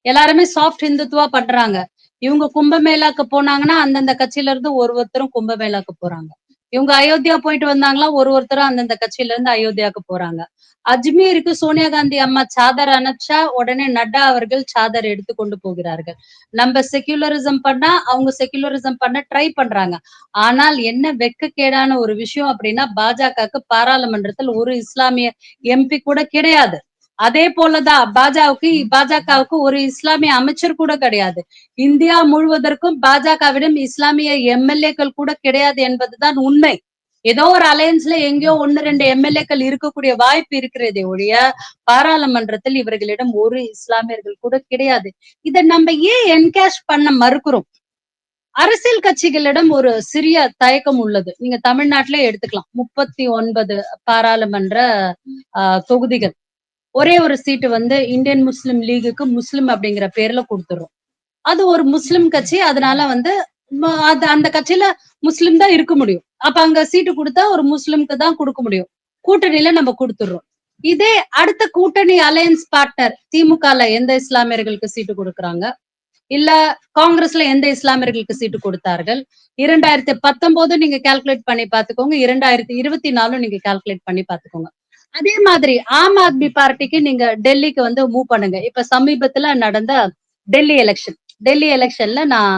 எல்லாருமே சாஃப்ட் ஹிந்துத்துவா பண்றாங்க. இவங்க கும்பமேளாக்கு போனாங்கன்னா அந்தந்த கட்சியில இருந்து ஒருத்தரும் கும்பமேளாக்கு போறாங்க. இவங்க அயோத்தியா போயிட்டு வந்தாங்களா ஒருத்தரும் அந்தந்த கட்சியில இருந்து அயோத்தியாவுக்கு போறாங்க. அஜ்மீருக்கு சோனியா காந்தி அம்மா சாதர் அனுப்பிச்சா உடனே நட்டா அவர்கள் சாதர் எடுத்து கொண்டு போகிறார்கள். நம்ம செக்யூலரிசம் பண்ணா அவங்க செக்யூலரிசம் பண்ண ட்ரை பண்றாங்க. ஆனால் என்ன வெட்கக்கேடான ஒரு விஷயம் அப்படின்னா பாஜகவுக்கு பாராளுமன்றத்தில் ஒரு இஸ்லாமிய MP கூட கிடையாது. அதே போலதான் பாஜகவுக்கு ஒரு இஸ்லாமிய அமைச்சர் கூட கிடையாது. இந்தியா முழுவதற்கும் பாஜகவிடம் இஸ்லாமிய MLAக்கள் கூட கிடையாது என்பதுதான் உண்மை. ஏதோ ஒரு அலையன்ஸ்ல எங்கேயோ 1-2 MLAக்கள் இருக்கக்கூடிய வாய்ப்பு இருக்கிறதே ஒழிய பாராளுமன்றத்தில் இவர்களிடம் ஒரு இஸ்லாமியர்கள் கூட கிடையாது. இதை நம்ம ஏன் என்கேஷ் பண்ண மறுக்கிறோம்? அரசியல் கட்சிகளிடம் ஒரு சிறிய தயக்கம் உள்ளது. நீங்க தமிழ்நாட்டிலே எடுத்துக்கலாம். 39 பாராளுமன்ற தொகுதிகள், ஒரே ஒரு சீட்டு வந்து இந்தியன் முஸ்லிம் லீகுக்கு முஸ்லிம் அப்படிங்கிற பேர்ல கொடுத்துறோம். அது ஒரு முஸ்லிம் கட்சி, அதனால வந்து அந்த கட்சியில முஸ்லிம் தான் இருக்க முடியும். அப்ப அங்க சீட்டு கொடுத்தா ஒரு முஸ்லிம்க்கு தான் கொடுக்க முடியும். கூட்டணியில நம்ம கொடுத்துடுறோம். இதே அடுத்த கூட்டணி அலையன்ஸ் பார்ட்னர் திமுகல எந்த இஸ்லாமியர்களுக்கு சீட்டு கொடுக்குறாங்க, இல்ல காங்கிரஸ்ல எந்த இஸ்லாமியர்களுக்கு சீட்டு கொடுத்தார்கள்? 2019 நீங்க கால்குலேட் பண்ணி பாத்துக்கோங்க, 2024 நீங்க கால்குலேட் பண்ணி பாத்துக்கோங்க. அதே மாதிரி ஆம் ஆத்மி பார்ட்டிக்கு நீங்க டெல்லிக்கு வந்து மூவ் பண்ணுங்க. இப்ப சமீபத்துல நடந்த டெல்லி எலெக்ஷன்ல நான்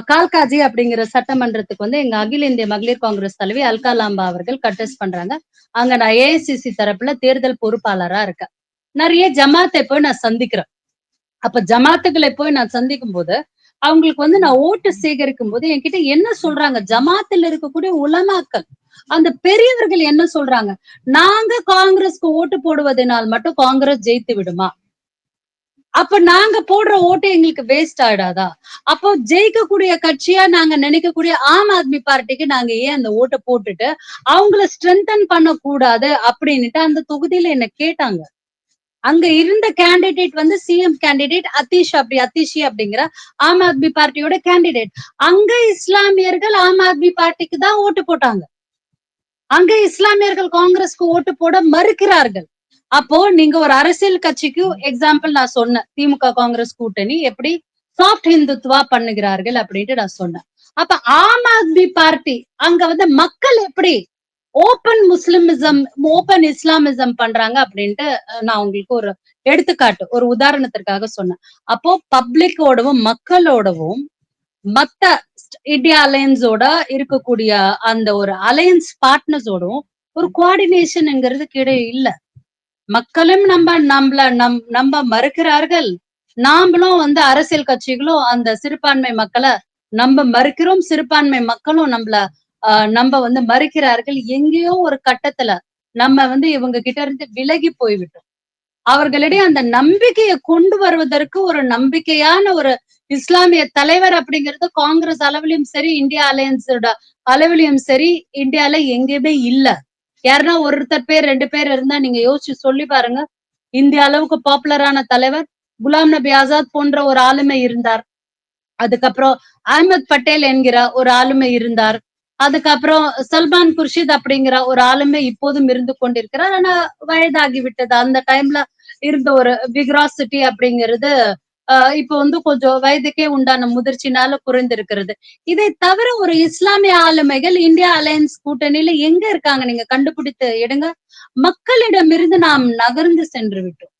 கால்காஜி அப்படிங்கிற சட்டமன்றத்துக்கு வந்து எங்க அகில இந்திய மகளிர் காங்கிரஸ் தலைவி அல்கா லாம்பா அவர்கள் கண்டெஸ்ட் பண்றாங்க. அங்க நான் ஏஐசிசி தரப்புல தேர்தல் பொறுப்பாளரா இருக்கேன். நிறைய ஜமாத்தை போய் நான் சந்திக்கிறேன். அப்ப ஜமாத்துகளை போய் நான் சந்திக்கும் போது அவங்களுக்கு வந்து நான் ஓட்டு சேகரிக்கும் போது என்கிட்ட என்ன சொல்றாங்க, ஜமாத்தில் இருக்கக்கூடிய உலமாக்கள் அந்த பெரியவர்கள் என்ன சொல்றாங்க, நாங்க காங்கிரஸ்க்கு ஓட்டு போடுவதனால் மட்டும் காங்கிரஸ் ஜெயித்து விடுமா? அப்ப நாங்க போடுற ஓட்டு எங்களுக்கு வேஸ்ட் ஆயிடாதா? அப்போ ஜெயிக்கக்கூடிய கட்சியா நாங்க நினைக்கக்கூடிய ஆம் ஆத்மி பார்ட்டிக்கு நாங்க ஏன் அந்த ஓட்டை போட்டுட்டு அவங்கள ஸ்ட்ரென்தன் பண்ணக்கூடாது அப்படின்னுட்டு அந்த தொகுதியில என்ன கேட்டாங்க. அங்க இருந்த கேண்டிடேட் வந்து சிஎம் கேண்டிடேட் அத்திஷி அப்படிங்கிற ஆம் ஆத்மி பார்ட்டியோட கேண்டிடேட். அங்க இஸ்லாமியர்கள் ஆம் ஆத்மி பார்ட்டிக்கு தான் ஓட்டு போட்டாங்க. அங்க இஸ்லாமியர்கள் காங்கிரஸ்க்கு ஓட்டு போட மறுக்கிறார்கள். அப்போ நீங்க ஒரு அரசியல் கட்சிக்கு எக்ஸாம்பிள் நான் சொன்னேன், திமுக காங்கிரஸ் கூட்டணி எப்படி சாஃப்ட் ஹிந்துத்துவா பண்ணுகிறார்கள் அப்படின்ட்டு நான் சொன்னேன். அப்ப ஆம் ஆத்மி பார்ட்டி அங்க வந்து மக்கள் எப்படி ஓபன் முஸ்லிமிசம் ஓபன் இஸ்லாமிசம் பண்றாங்க அப்படின்ட்டு நான் உங்களுக்கு ஒரு எடுத்துக்காட்டு ஒரு உதாரணத்திற்காக சொன்னேன். அப்போ பப்ளிக்கோடவும் மக்களோடவும் மத்த இந்தியா அலையன்ஸோட இருக்கக்கூடிய அந்த ஒரு அலையன்ஸ் பார்ட்னர்ஸோடவும் ஒரு கோஆர்டினேஷன்ங்கிறது கிடையாது இல்ல. மக்களும் நம்ப மறுக்கிறார்கள், நாமளும் வந்து அரசியல் கட்சிகளும் அந்த சிறுபான்மை மக்களை நம்ப மறுக்கிறோம், சிறுபான்மை மக்களும் நம்ம வந்து மறுக்கிறார்கள். எங்கேயோ ஒரு கட்டத்துல நம்ம வந்து இவங்க கிட்ட இருந்து விலகி போய்விட்டோம். அவர்களிடையே அந்த நம்பிக்கையை கொண்டு வருவதற்கு ஒரு நம்பிக்கையான ஒரு இஸ்லாமிய தலைவர் அப்படிங்கிறது காங்கிரஸ் அளவிலையும் சரி இந்தியா அலையன்ஸோட அளவிலையும் சரி இந்தியால எங்கேயுமே இல்ல. யாருன்னா ஒருத்தர் பேர் 2 பேர் இருந்தா நீங்க யோசிச்சு சொல்லி பாருங்க. இந்திய அளவுக்கு பாப்புலரான தலைவர் குலாம் நபி ஆசாத் போன்ற ஒரு ஆளுமை இருந்தார். அதுக்கப்புறம் அஹ்மத் பட்டேல் என்கிற ஒரு ஆளுமை இருந்தார். அதுக்கப்புறம் சல்மான் குர்ஷித் அப்படிங்கிற ஒரு ஆளுமை இப்போதும் இருந்து கொண்டிருக்கிறார். ஆனா வயதாகி விட்டது. அந்த டைம்ல இருந்த ஒரு விக்ராசிட்டி அப்படிங்கிறது இப்ப வந்து கொஞ்சம் வயதுக்கே உண்டான முதிர்ச்சினால குறைந்திருக்கிறது. இதை தவிர ஒரு இஸ்லாமிய ஆளுமைகள் இந்தியா அலையன்ஸ் கூட்டணியில எங்க இருக்காங்க நீங்க கண்டுபிடித்து எடுங்க. மக்களிடமிருந்து நாம் நகர்ந்து சென்று விட்டோம்.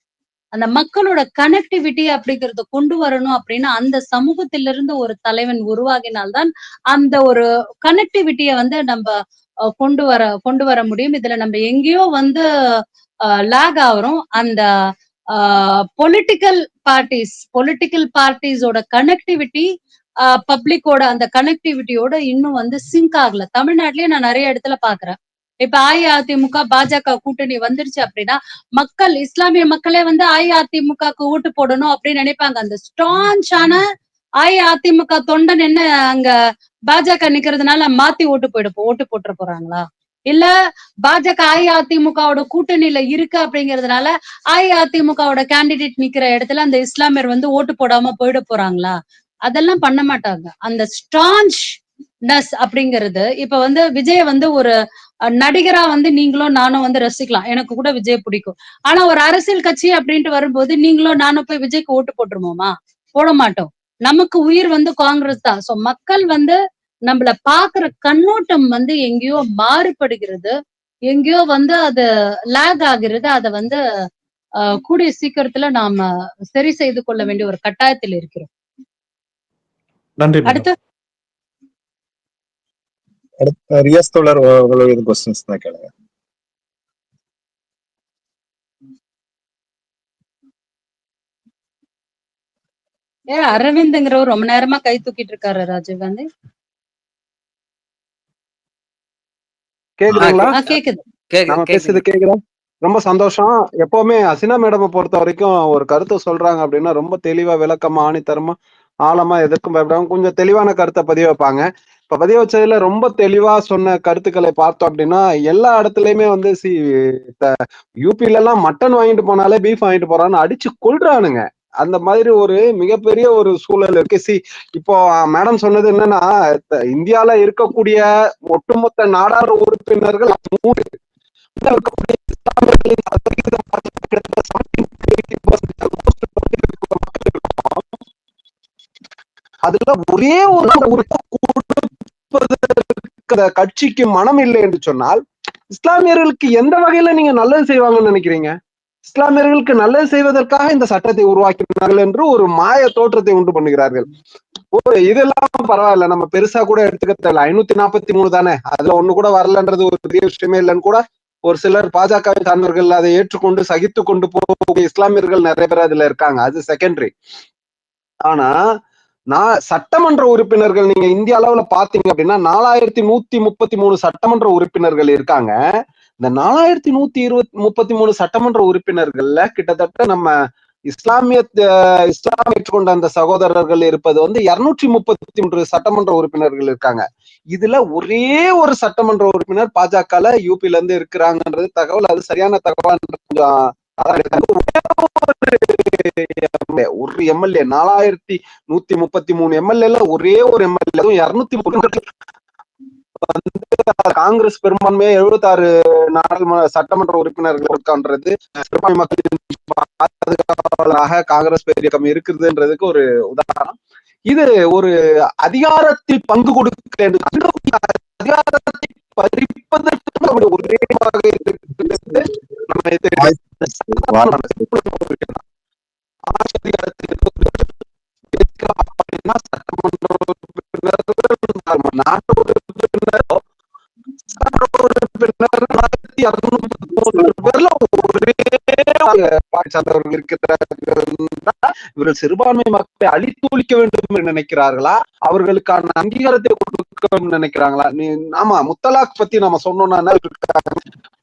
அந்த மக்களோட கனெக்டிவிட்டி அப்படிங்கறத கொண்டு வரணும் அப்படின்னா அந்த சமூகத்திலிருந்து ஒரு தலைவன் உருவாகினால்தான் அந்த ஒரு கனெக்டிவிட்டிய வந்து நம்ம கொண்டு வர முடியும். இதுல நம்ம எங்கேயோ வந்து லாக் ஆகிறோம். அந்த பொலிட்டிக்கல் பார்ட்டிஸோட கனெக்டிவிட்டி பப்ளிக்கோட அந்த கனெக்டிவிட்டியோட இன்னும் வந்து சிங்க் ஆகல. தமிழ்நாட்டிலேயே நான் நிறைய இடத்துல பாக்குறேன். இப்ப அஇஅதிமுக பாஜக கூட்டணி வந்துருச்சு அப்படின்னா மக்கள் இஸ்லாமிய மக்களே வந்து அஇஅதிமுகக்கு ஓட்டு போடணும் அப்படின்னு நினைப்பாங்க. அந்த ஸ்டான்ச்சான அஇஅதிமுக தொண்டன் என்ன அங்க பாஜக நிக்கிறதுனால மாத்தி ஓட்டு போட்டுற போறாங்களா? இல்ல பாஜக அஇஅதிமுகவோட கூட்டணியில இருக்கு அப்படிங்கறதுனால அஇஅதிமுகவோட கேண்டிடேட் நிக்கிற இடத்துல அந்த இஸ்லாமியர் வந்து ஓட்டு போடாம போயிட போறாங்களா? அதெல்லாம் பண்ண மாட்டாங்க. அந்த ஸ்டான்ச்னஸ் அப்படிங்கிறது இப்ப வந்து விஜய் வந்து ஒரு நடிகரா வந்து நீங்களும் நானும் வந்து ரசிக்கலாம். எனக்கு கூட விஜய் பிடிக்கும். ஆனா ஒரு அரசியல் கட்சி அப்படின்ட்டு வரும்போது நீங்களும் நானும் போய் விஜய்க்கு ஓட்டு போட்டுருமோமா? போட மாட்டோம். நமக்கு உயிர் வந்து காங்கிரஸ் தான். சோ மக்கள் வந்து நம்மள பாக்குற கண்ணோட்டம் வந்து எங்கேயோ மாறுபடுகிறது, எங்கேயோ வந்து அது லேக் ஆகிறது. அதை வந்து கூடிய சீக்கிரத்துல நாம சரி செய்து கொள்ள வேண்டிய ஒரு கட்டாயத்தில் இருக்கிறோம். நன்றி. அடுத்து ரியாஸ் தோழர் உங்களுக்கு क्वेश्चंस தான் கேளுங்க. அரவிந்த்ங்கிறவர் ரொம்ப நேரமா கை தூக்கிட்டு இருக்காரு. ராஜீவ் காந்தி கேக்குதுங்களா? கேக்குது. நம்ம பேசுறது கேக்குதா? ரொம்ப சந்தோஷம். எப்பவுமே ஹசீனா மேடமை பொறுத்த வரைக்கும் ஒரு கருத்தை சொல்றாங்க அப்படின்னா ரொம்ப தெளிவா விளக்கமா ஆணித்தரமா ஆழமா எதற்கும் பயப்படாம கொஞ்சம் தெளிவான கருத்தை பதிவு வைப்பாங்க. இப்ப பதிவு வச்சதுல ரொம்ப தெளிவா சொன்ன கருத்துக்களை பார்த்தோம் அப்படின்னா எல்லா இடத்துலயுமே வந்து யூபில எல்லாம் மட்டன் வாங்கிட்டு போனாலே பீஃப் வாங்கிட்டு போறான்னு அடிச்சு கொள்றானுங்க. அந்த மாதிரி ஒரு மிகப்பெரிய ஒரு சூழல் இருக்கு. இப்போ மேடம் சொன்னது என்னன்னா இந்தியால இருக்கக்கூடிய ஒட்டுமொத்த நாடாளுமன்ற உறுப்பினர்கள் இருக்கக்கூடிய இஸ்லாமியர்களின் சதவீதம் அதுல ஒரே ஒரு கட்சிக்கு மனம் இல்லை என்று சொன்னால் இஸ்லாமியர்களுக்கு எந்த வகையில நீங்க நல்லது செய்வாங்கன்னு நினைக்கிறீங்க? இஸ்லாமியர்களுக்கு நல்லது செய்வதற்காக இந்த சட்டத்தை உருவாக்கினார்கள் என்று ஒரு மாய தோற்றத்தை உண்டு பண்ணுகிறார்கள். இதெல்லாம் பரவாயில்ல, நம்ம பெருசா கூட எடுத்துக்க தேவையில்ல. 543 தானே, அதுல ஒண்ணு கூட வரலன்றது ஒரு பெரிய விஷயமே இல்லைன்னு கூட ஒரு சிலர் பாஜக சார்ந்தவர்கள் அதை ஏற்றுக்கொண்டு சகித்து கொண்டு போகக்கூடிய இஸ்லாமியர்கள் நிறைய பேர் அதுல இருக்காங்க. அது செகண்டரி. ஆனா சட்டமன்ற உறுப்பினர்கள் நீங்க இந்திய அளவுல பாத்தீங்க அப்படின்னா 4133 சட்டமன்ற உறுப்பினர்கள் இருக்காங்க. இந்த 4133 சட்டமன்ற உறுப்பினர்கள்ல கிட்டத்தட்ட நம்ம இஸ்லாம் ஏற்றுக்கொண்ட அந்த சகோதரர்கள் இருப்பது வந்து 233 சட்டமன்ற உறுப்பினர்கள் இருக்காங்க. இதுல ஒரே ஒரு சட்டமன்ற உறுப்பினர் பாஜக யூபில இருந்து இருக்கிறாங்கன்றது தகவல். அது சரியான தகவல் கொஞ்சம் ஒரு எம்எல்ஏ 4133 எம்எல்ஏல ஒரே ஒரு எம்எல்ஏ 203 காங்கிரஸ் பெரும்பான்மையா 76 நாடாளுமன்ற சட்டமன்ற உறுப்பினர்கள் இருக்கான்றது சிறுபான்மை மக்களின் பாதுகாவலராக காங்கிரஸ் இயக்கம் இருக்குதுன்றதுக்கு ஒரு உதாரணம். இது ஒரு அதிகாரத்தில் பங்கு கொடுக்க அதிகாரத்தை பறிப்பதற்கு ஒரே இவர்கள் சிறுபான்மை மக்களை அழித்தொழிக்க வேண்டும் என்று நினைக்கிறார்களா, அவர்களுக்கான அங்கீகாரத்தை கொடுக்க நினைக்கிறாங்களா? ஆமா, முத்தலாக் பத்தி நம்ம சொன்னோம்னா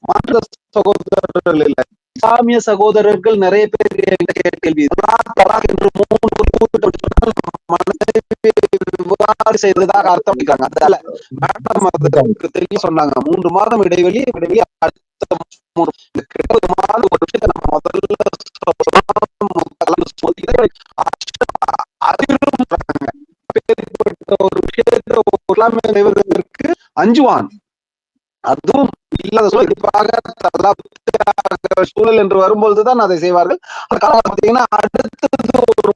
மாற்று சகோதரர்கள் இல்ல, இஸ்லாமிய சகோதரர்கள் நிறைய பேர் கேள்வி என்று 3 செய்ததாக அர்த்தம் பண்ணிக்கிறாங்க. அதனால தெரிய சொன்னாங்க 3 மாதம் இடைவெளி அடுத்த 3 மாதம் ஒரு விஷயத்தை நம்ம முதல்ல ஒரு விஷயத்தை செய்வதற்கு அஞ்சுவான். அதுவும் இல்லாத சூழல் என்று வரும்பொழுதுதான் அதை செய்வார்கள். பாத்தீங்கன்னா அடுத்தது ஒரு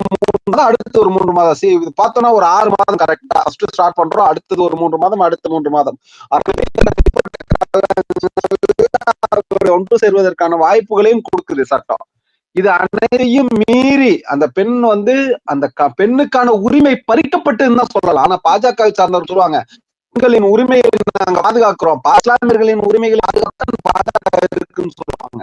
3 மாதம் பார்த்தோம்னா ஒரு 6 மாதம் கரெக்டா ஸ்டார்ட் பண்றோம். அடுத்தது ஒரு 3 மாதம், அடுத்த 3 மாதம் ஒன்று சேர்வதற்கான வாய்ப்புகளையும் கொடுக்குது சட்டம். இது அனைத்தையும் மீறி அந்த பெண் வந்து அந்த பெண்ணுக்கான உரிமை பறிக்கப்பட்டுன்னு தான் சொல்லலாம். ஆனா பாஜக சார்ந்தவர் சொல்லுவாங்க, பெண்களின் உரிமையை நாங்க பாதுகாக்கிறோம், இஸ்லாமியர்களின் உரிமைகளை பாதுகாக்க இருக்குன்னு சொல்லுவாங்க.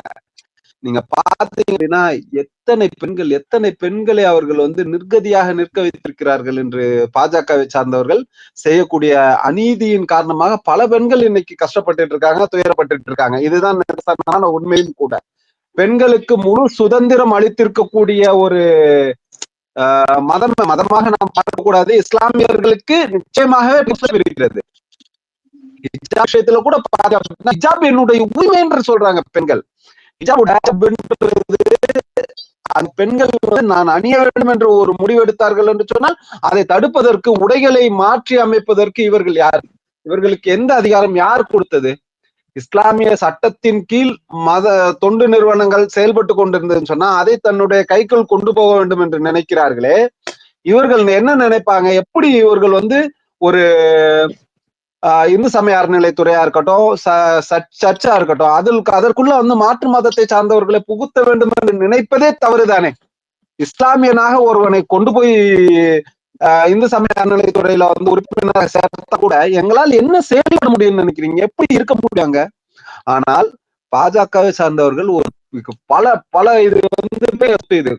நீங்க பாத்தீங்க அப்படின்னா எத்தனை பெண்களை அவர்கள் வந்து நிர்கதியாக நிற்க வைத்திருக்கிறார்கள் என்று பாஜகவை சார்ந்தவர்கள் செய்யக்கூடிய அநீதியின் காரணமாக பல பெண்கள் இன்னைக்கு கஷ்டப்பட்டு இருக்காங்க, துயரப்பட்டு இருக்காங்க. இதுதான் உண்மையும் கூட. பெண்களுக்கு முழு சுதந்திரம் அளித்திருக்கக்கூடிய ஒரு மதமாக நாம் பார்க்கக்கூடாது. இஸ்லாமியர்களுக்கு நிச்சயமாகவே இருக்கிறது. விஷயத்துல கூட ஹிஜாப் என்னுடைய உரிமை என்று சொல்றாங்க பெண்கள். அந்த பெண்கள் வந்து நான் அணிய வேண்டும் என்று ஒரு முடிவெடுத்தார்கள் என்று சொன்னால் அதை தடுப்பதற்கு உடைகளை மாற்றி அமைப்பதற்கு இவர்கள் யார்? இவர்களுக்கு எந்த அதிகாரம் யார் கொடுத்தது? இஸ்லாமிய சட்டத்தின் கீழ் தொண்டு நிறுவனங்கள் செயல்பட்டு கொண்டிருந்ததுன்னு சொன்னா அதை தன்னுடைய கைக்குள் கொண்டு போக வேண்டும் என்று நினைக்கிறார்களே, இவர்கள் என்ன நினைப்பாங்க? எப்படி இவர்கள் வந்து ஒரு இந்து சமய அறநிலைத்துறையா இருக்கட்டும், சர்ச்சா இருக்கட்டும், அதற்குள்ள வந்து மாற்று மதத்தை சார்ந்தவர்களை புகுத்த வேண்டும் என்று நினைப்பதே தவறுதானே. இஸ்லாமியனாக ஒருவனை கொண்டு போய் இந்து சமய அறநிலைத்துறையில வந்து உறுப்பினராக சேர்த்தா கூட எங்களால் என்ன செயல்பட முடியும்னு நினைக்கிறீங்க? எப்படி இருக்க முடியாங்க? ஆனால் பாஜகவை சார்ந்தவர்கள் ஒரு பல இது வந்து இது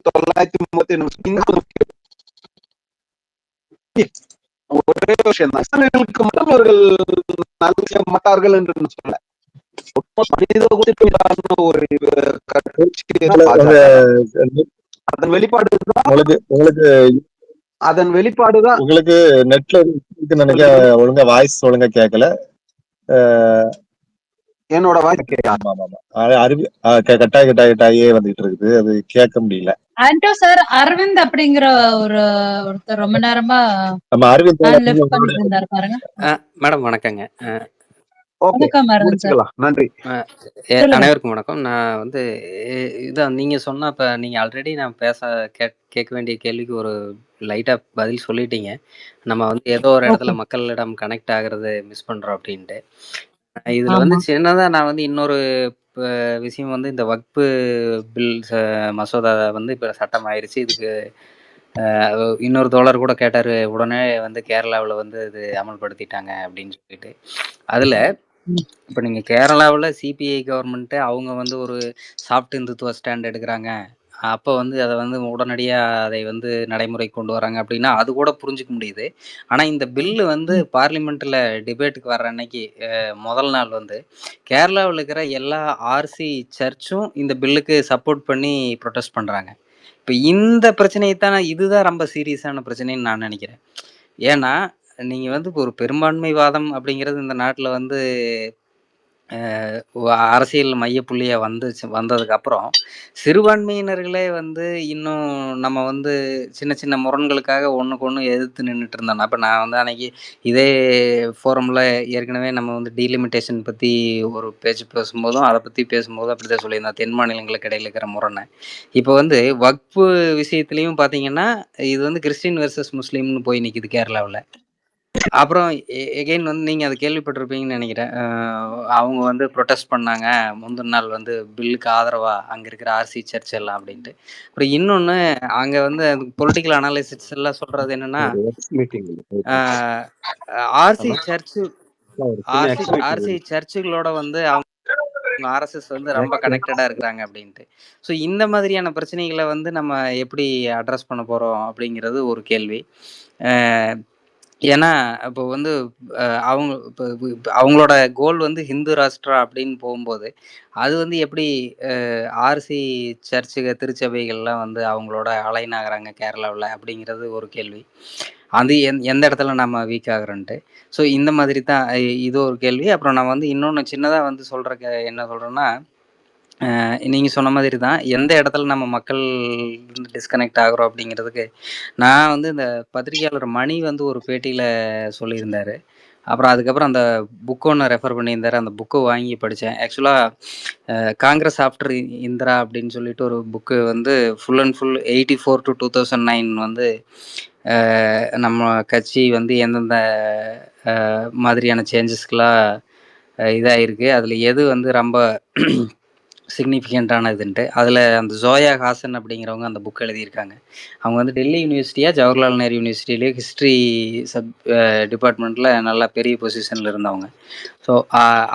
7,930 ஒரே விஷயம் தான், இஸ்லாமியர்களுக்கு மட்டும் அவர்கள் நல்ல மாட்டார்கள் என்று சொல்ல ஒரு அதன் வெளிப்பாடுதான் உங்களுக்கு நெட்ல நினைக்க ஒழுங்கா வாய்ஸ் ஒழுங்கா கேட்கல. என்னோட வாய்ஸ் கட்டாயே வந்துட்டு இருக்குது, அது கேட்க முடியல. ஆண்டோ சார், அரவிந்த் அப்படிங்கிற ஒருத்தர் ரொம்ப நேரமா நம்ம அரவிந்த் பாருங்க. மேடம் வணக்கங்க. நன்றி. அனைவருக்கும் வணக்கம். நான் வந்து இதான் நீங்க சொன்ன இப்ப நீங்க ஆல்ரெடி நான் கேட்க வேண்டிய கேள்விக்கு ஒரு லைட்டா பதில் சொல்லிட்டீங்க. நம்ம வந்து ஏதோ ஒரு இடத்துல மக்களிடம் கனெக்ட் ஆகுறது மிஸ் பண்றோம் அப்படின்ட்டு. இதுல வந்து ஆமா. சின்னதா நான் வந்து இன்னொரு விஷயம் வந்து இந்த வக்ஃபு பில் மசோதா வந்து இப்ப சட்டம் ஆயிருச்சு. இதுக்கு இன்னொரு தோழர் கூட கேட்டாரு. உடனே வந்து கேரளாவுல வந்து இது அமல்படுத்திட்டாங்க அப்படின்னு சொல்லிட்டு. அதுல ம். இப்ப நீங்க கேரளாவுல சிபிஐ கவர்மெண்ட் அவங்க வந்து ஒரு சாஃப்ட் இந்துத்துவ ஸ்டாண்ட் எடுக்குறாங்க. அப்ப வந்து அத வந்து உடனடியா அதை வந்து நடைமுறைக்கு கொண்டு வராங்க அப்படின்னா, அது கூட புரிஞ்சுக்க முடியுது. ஆனா இந்த பில்லு வந்து ம். பார்லிமெண்ட்ல டிபேட்டுக்கு வர்ற அன்னைக்கு முதல் நாள் வந்து கேரளாவுல இருக்கிற எல்லா ஆர்சி சர்ச்சும் இந்த பில்லுக்கு சப்போர்ட் பண்ணி ப்ரொடெஸ்ட் பண்றாங்க. இப்ப இந்த பிரச்சனைய இதுதான் ரொம்ப சீரியஸான பிரச்சனைன்னு நான் நினைக்கிறேன். ஏன்னா, நீங்க வந்து இப்ப ஒரு பெரும்பான்மைவாதம் அப்படிங்கிறது இந்த நாட்டுல வந்து அரசியல் மையப்புள்ளியா வந்ததுக்கப்புறம், சிறுபான்மையினர்களே வந்து இன்னும் நம்ம வந்து சின்ன சின்ன முரண்களுக்காக ஒண்ணுக்கு ஒண்ணு எதிர்த்து நின்னுட்டு இருந்தோம்னா, அப்ப நான் வந்து அன்னைக்கு இதே ஃபோரம்ல ஏற்கனவே நம்ம வந்து டீலிமிட்டேஷன் பத்தி ஒரு பேச்சு பேசும்போதும், அத பத்தி பேசும்போதும் அப்படிதான் சொல்லியிருந்தேன். தென் மாநிலங்களுக்கு இடையில இருக்கிற முரண. இப்ப வந்து வக்ஃபு விஷயத்திலயும் பார்த்தீங்கன்னா, இது வந்து கிறிஸ்டின் வெர்சஸ் முஸ்லீம்னு போய் நிக்குது கேரளாவுல. அப்புறம் எகைன் வந்து நீங்க அத கேள்விப்பட்டிருப்பீங்கன்னு நெனைக்கிறேன். அவங்க வந்து புரொட்டஸ்ட் பண்ணாங்க. முந்தின நாள் வந்து பில்லுக்கு ஆதரவா அங்க இருக்கிற ஆர்சி சர்ச் எல்லாம் அப்படின்ட்டு. அப்புறம் இன்னொன்னு அங்க வந்து பொலிட்டிக்கல் அனாலிசிஸ் எல்லாம் சொல்றது என்னன்னா, ஒரு எக்ஸ் மீட்டிங் ஆ ஆர்சி ஹலோ சர்ச்சு ஒரு சின்ன எக்ஸ் ஆர்சி மீட்டிங் சர்ச்சுகளோட வந்து அவங்க ஆர்எஸ்எஸ் வந்து ரொம்ப கனெக்டடா இருக்கிறாங்க அப்படின்ட்டு. ஸோ இந்த மாதிரியான பிரச்சனைகள வந்து நம்ம எப்படி அட்ரஸ் பண்ண போறோம் அப்படிங்கிறது ஒரு கேள்வி. அ ஏன்னா, இப்போ வந்து அவங்க இப்ப அவங்களோட கோல் வந்து ஹிந்து ராஷ்டிரா அப்படின்னு போகும்போது, அது வந்து எப்படி ஆர்சி சர்ச்சுக, திருச்சபைகள்லாம் வந்து அவங்களோட அலைன் ஆகுறாங்க கேரளாவுல அப்படிங்கிறது ஒரு கேள்வி. அது எந்த இடத்துல நம்ம வீக் ஆகுறோன்ட்டு. ஸோ இந்த மாதிரி தான் இது ஒரு கேள்வி. அப்புறம் நான் வந்து இன்னொன்னு சின்னதா வந்து என்ன சொல்றேன்னா, நீங்க சொன்ன மாதிரி தான். எந்த இடத்துல நம்ம மக்கள் டிஸ்கனெக்ட் ஆகுறோம் அப்படிங்கிறதுக்கு, நான் வந்து இந்த பத்திரிகையாளர் மணி வந்து ஒரு பேட்டியில சொல்லியிருந்தாரு. அப்புறம் அதுக்கப்புறம் அந்த புக் ஒண்ணு ரெஃபர் பண்ணியிருந்தாரு. அந்த புக்க வாங்கி படிச்சேன். ஆக்சுவலா காங்கிரஸ் ஆஃப்டர் இந்திரா அப்படின்னு சொல்லிட்டு ஒரு புக்கு வந்து ஃபுல் அண்ட் ஃபுல் 84 டூ 2009 வந்து நம்ம கட்சி வந்து எந்தெந்த மாதிரியான சேஞ்சஸ்க்குலாம் இதாயிருக்கு. அதுல எது வந்து ரொம்ப சிக்னிஃபிகன்ட்டான இதுன்ட்டு. அதில அந்த ஜோயா ஹாசன் அப்படிங்கிறவங்க அந்த புக் எழுதியிருக்காங்க. அவங்க வந்து டெல்லி யூனிவர்சிட்டியா, ஜவஹர்லால் நேரு யூனிவர்சிட்டியிலயோ ஹிஸ்ட்ரி சப் டிபார்ட்மெண்ட்ல நல்லா பெரிய பொசிஷன்ல இருந்தவங்க. ஸோ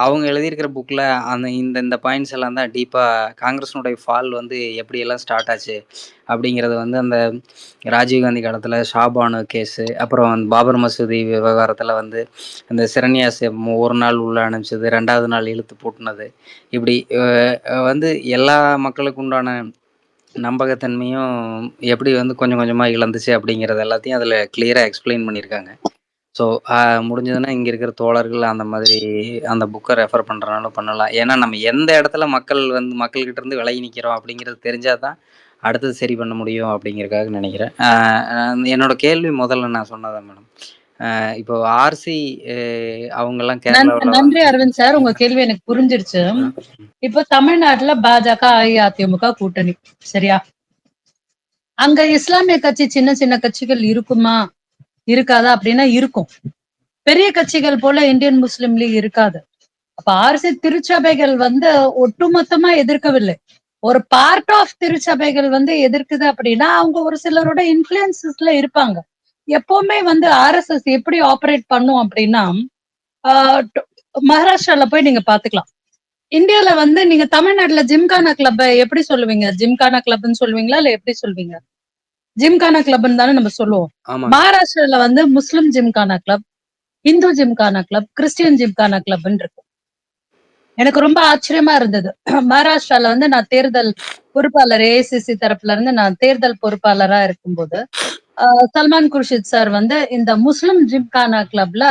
அவங்க எழுதியிருக்கிற புக்ல இந்த பாயிண்ட்ஸ் எல்லாம் தான் டீப்பா காங்கிரஸினுடைய ஃபால் வந்து எப்படியெல்லாம் ஸ்டார்ட் ஆச்சு அப்படிங்கிறது வந்து அந்த ராஜீவ்காந்தி காலத்துல ஷாபானு கேஸு, அப்புறம் அந்த பாபர் மசூதி விவகாரத்துல வந்து அந்த சிரண்யாஸ ஒரு நாள் உள்ள அனுப்பிச்சது, 2வது நாள் இழுத்து பூட்டுனது. இப்படி வந்து எல்லா மக்களுக்கு உண்டான நம்பகத்தன்மையும் எப்படி வந்து கொஞ்சம் கொஞ்சமா இழந்துச்சு அப்படிங்கிறது எல்லாத்தையும் அதுல கிளியரா எக்ஸ்பிளைன் பண்ணியிருக்காங்க. ஸோ முடிஞ்சதுன்னா இங்க இருக்கிற தோழர்கள் அந்த மாதிரி அந்த புக்க ரெஃபர் பண்றனாலும் பண்ணலாம். ஏன்னா நம்ம எந்த இடத்துல மக்கள்கிட்ட இருந்து விலகி நிக்கிறோம் அப்படிங்கிறது தெரிஞ்சா தான், அடுத்தது சரி பண்ண முடியும் அப்படிங்கிறதுக்காக நினைக்கிறேன். என்னோட கேள்வி முதல்ல நான் சொன்னதான் மேடம். இப்போ ஆர்சி அவங்கலாம் கேரளாவுல நன்றி அரவிந்த் சார். உங்க கேள்வி எனக்கு புரிஞ்சிருச்சு. இப்போ தமிழ்நாட்டுல பாஜக, அஇஅதிமுக கூட்டணி, சரியா? அங்க இஸ்லாமிய கட்சி சின்ன சின்ன கட்சிகள் இருக்குமா இருக்காதா அப்படின்னா இருக்கும். பெரிய கட்சிகள் போல இந்தியன் முஸ்லிம் லீக் இருக்காது. அப்ப ஆர்சி திருச்சபைகள் வந்து ஒட்டுமொத்தமா எதிர்க்கவில்லை. ஒரு பார்ட் ஆஃப் திருச்சபைகள் வந்து எதிர்க்குது அப்படின்னா அவங்க ஒரு சிலரோட இன்ஃபுளுன்சஸ்ல இருப்பாங்க. எப்பவுமே வந்து ஆர்எஸ்எஸ் எப்படி ஆபரேட் பண்ணும் அப்படின்னா, மகாராஷ்டிரால போய் நீங்க பாத்துக்கலாம். இந்தியால வந்து நீங்க தமிழ்நாட்டுல ஜிம்கானா கிளப் எப்படி சொல்லுவீங்க? ஜிம்கானா கிளப்னு சொல்லுவீங்களா இல்ல எப்படி சொல்வீங்க? ஜிம்கானா கிளப்னு தானே நம்ம சொல்லுவோம். ஆமாங்க. மகாராஷ்டிரால வந்து Muslim gymkhana club, Hindu gymkhana club, Christian gymkhana கிளப்னு இருக்கு. எனக்கு ரொம்ப ஆச்சரியமா இருந்தது. மகாராஷ்டிரால வந்து நான் தேர்தல் பொறுப்பாளர் ஏஐசிசி தரப்புல இருந்து நான் தேர்தல் பொறுப்பாளரா இருக்கும்போது, சல்மான் குர்ஷித் சார் வந்து இந்த முஸ்லிம் ஜிம்கானா கிளப்ல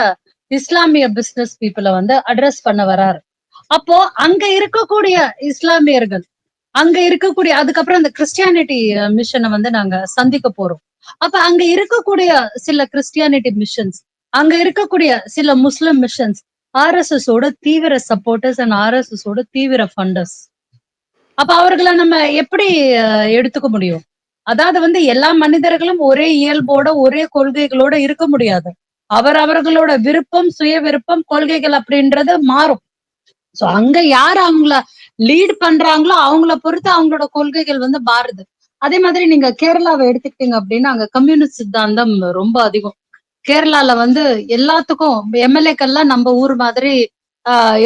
இஸ்லாமிய பிசினஸ் பீப்புள வந்து அட்ரஸ் பண்ண வராரு. அப்போ அங்க இருக்கக்கூடிய இஸ்லாமியர்கள், அங்க இருக்கக்கூடிய அதுக்கப்புறம் அந்த கிறிஸ்டியானிட்டி மிஷனை வந்து நாங்க சந்திக்க போறோம். அப்ப அங்க இருக்கக்கூடிய சில கிறிஸ்டியானிட்டி மிஷன்ஸ், அங்க இருக்கக்கூடிய சில முஸ்லிம் மிஷன்ஸ் ஆர்எஸ்எஸ் ஓட தீவிர சப்போர்ட்டர்ஸ் அண்ட் ஆர்எஸ்எஸ் ஓட தீவிர ஃபண்டர்ஸ். அப்ப அவர்களை நம்ம எப்படி எடுத்துக்க முடியும்? அதாவது வந்து எல்லா மனிதர்களும் ஒரே இயல்போட ஒரே கொள்கைகளோட இருக்க முடியாது. அவர்களோட விருப்பம், சுய விருப்பம், கொள்கைகள் அப்படின்றது மாறும். சோ அங்க யார் அவங்கள லீட் பண்றாங்களோ அவங்கள பொறுத்து அவங்களோட கொள்கைகள் வந்து மாறுது. அதே மாதிரி நீங்க கேரளாவை எடுத்துக்கிட்டீங்க அப்படின்னா அங்க கம்யூனிஸ்ட் சித்தாந்தம் ரொம்ப அதிகம். கேரளால வந்து எல்லாத்துக்கும் எம்எல்ஏக்கள்லாம் நம்ம ஊர் மாதிரி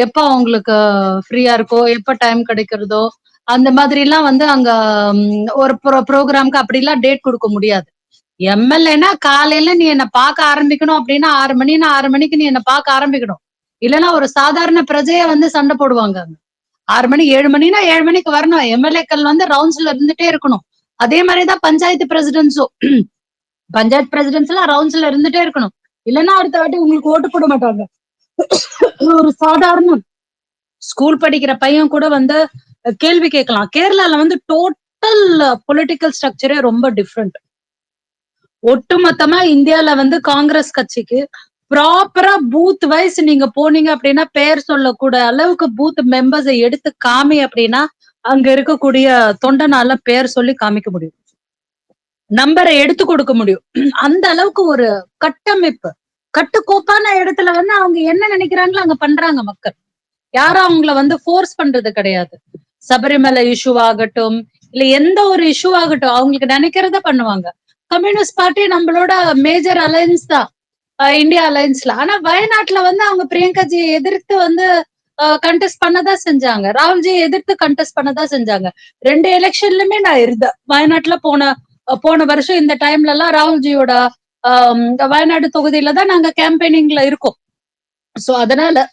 எப்ப அவங்களுக்கு ஃப்ரீயா இருக்கோ, எப்ப டைம் கிடைக்கிறதோ அந்த மாதிரி எல்லாம் வந்து அங்க ஒரு ப்ரோக்ராம்க்கு அப்படி எல்லாம் டேட் கொடுக்க முடியாது. எம்எல்ஏனா காலையில நீ என்ன பார்க்க ஆரம்பிக்கணும் அப்படின்னா 6 மணின்னா 6 மணிக்கு நீ என்ன பார்க்க ஆரம்பிக்கணும். இல்லைன்னா ஒரு சாதாரண பிரஜைய வந்து சண்டை போடுவாங்க. 6 மணி 7 மணினா 7 மணிக்கு வரணும். எம்எல்ஏக்கள் வந்து ரவுண்ட்ஸ்ல இருந்துட்டே இருக்கணும். அதே மாதிரிதான் பஞ்சாயத்து பிரசிடென்ட்ஸும். பஞ்சாயத்து பிரசிடென்ட்ஸ் எல்லாம் ரவுண்ட்ஸ்ல இருந்துட்டே இருக்கணும். இல்லைன்னா அடுத்த வாட்டி உங்களுக்கு ஓட்டு போட மாட்டாங்க. ஒரு சாதாரண ஸ்கூல் படிக்கிற பையன் கூட வந்து கேள்வி கேட்கலாம். கேரளால வந்து டோட்டல் பொலிட்டிக்கல் ஸ்ட்ரக்சரே ரொம்ப டிஃப்ரெண்ட். ஒட்டுமொத்தமா இந்தியால வந்து காங்கிரஸ் கட்சிக்கு ப்ராப்பரா பூத் வைஸ் நீங்க போனீங்க அப்படின்னா பெயர் சொல்லக்கூட அளவுக்கு பூத் மெம்பர்ஸை எடுத்து காமி அப்படின்னா அங்க இருக்கக்கூடிய தொண்டனால பெயர் சொல்லி காமிக்க முடியும், நம்பரை எடுத்து கொடுக்க முடியும். அந்த அளவுக்கு ஒரு கட்டமைப்பு, கட்டுக்கோப்பான இடத்துல வந்து அவங்க என்ன நினைக்கிறாங்களோ அங்க பண்றாங்க மக்கள். யாரும் அவங்கள வந்து ஃபோர்ஸ் பண்றது கிடையாது. சபரிமலை இஷ்யூ ஆகட்டும், இல்ல எந்த ஒரு இஷ்யூ ஆகட்டும், அவங்களுக்கு நினைக்கிறத பண்ணுவாங்க. கம்யூனிஸ்ட் பார்ட்டி நம்மளோட மேஜர் அலையன்ஸ் தான் இந்தியா அலையன்ஸ்ல. ஆனா வயநாட்டுல வந்து அவங்க பிரியங்காஜியை எதிர்த்து வந்து கண்டெஸ்ட் பண்ணதான் செஞ்சாங்க, ராகுல்ஜியை எதிர்த்து கண்டெஸ்ட் பண்ணதான் செஞ்சாங்க. 2 எலெக்ஷன்லயுமே நான் இருந்தேன் வயநாட்டுல. போன வருஷம் இந்த டைம்ல எல்லாம் ராகுல்ஜியோட வயநாடு தொகுதியில தான் நாங்க கேம்பெயினிங்ல இருக்கோம். சோ அதனால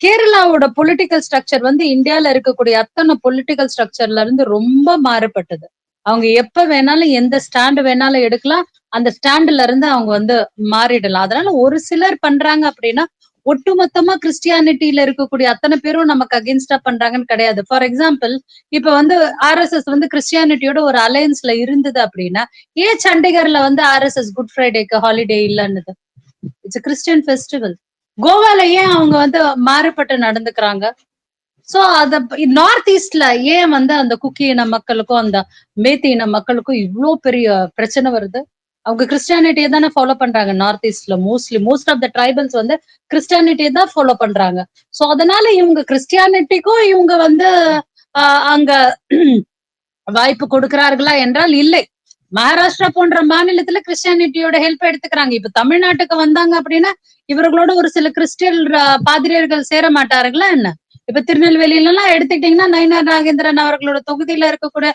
கேரளாவோட பொலிட்டிக்கல் ஸ்ட்ரக்சர் வந்து இந்தியால இருக்கக்கூடிய அத்தனை பொலிட்டிக்கல் ஸ்ட்ரக்சர்ல இருந்து ரொம்ப மாறுபட்டது. அவங்க எப்ப வேணாலும் எந்த ஸ்டாண்ட் வேணாலும் எடுக்கலாம், அந்த ஸ்டாண்ட்ல இருந்து அவங்க வந்து மாறிடலாம். அதனால ஒரு சிலர் பண்றாங்க அப்படின்னா ஒட்டுமொத்தமா கிறிஸ்டியானிட்டியில இருக்கக்கூடிய அத்தனை பேரும் நமக்கு அகேன்ஸ்டா பண்றாங்கன்னு கிடையாது. ஃபார் எக்ஸாம்பிள் இப்ப வந்து ஆர்எஸ்எஸ் வந்து கிறிஸ்டியானிட்டியோட ஒரு அலையன்ஸ்ல இருந்தது அப்படின்னா ஏன் சண்டிகர்ல வந்து ஆர்எஸ்எஸ் குட் ஃப்ரைடேக்கு ஹாலிடே இல்லன்னுது? It's Christian festival. கோவால ஏன் அவங்க வந்து மாறுபட்டு நடந்துக்கிறாங்க? சோ அத நார்த் ஈஸ்ட்ல ஏன் வந்து அந்த குக்கி இன மக்களுக்கும் அந்த மேத்தி இன மக்களுக்கும் இவ்வளவு பெரிய பிரச்சனை வருது? அவங்க கிறிஸ்டியானிட்டியை தானே ஃபாலோ பண்றாங்க. நார்த் ஈஸ்ட்ல மோஸ்ட் ஆஃப் த ட்ரைபல்ஸ் வந்து கிறிஸ்டியானிட்டியை தான் ஃபாலோ பண்றாங்க. சோ அதனால இவங்க கிறிஸ்டியானிட்டிக்கும் இவங்க வந்து அங்க வாய்ப்பு கொடுக்கிறார்களா என்றால் இல்லை. மகாராஷ்டிரா போன்ற மாநிலத்துல கிறிஸ்டியானிட்டியோட ஹெல்ப் எடுத்துக்கிறாங்க. இப்ப தமிழ்நாட்டுக்கு வந்தாங்க அப்படின்னா இவர்களோட ஒரு சில கிறிஸ்டியன் பாதிரியர்கள் சேர மாட்டார்களா என்ன? இப்ப திருநெல்வேலியில எல்லாம் எடுத்துக்கிட்டீங்கன்னா நயினார் நாகேந்திரன் அவர்களோட தொகுதியில இருக்கக்கூடிய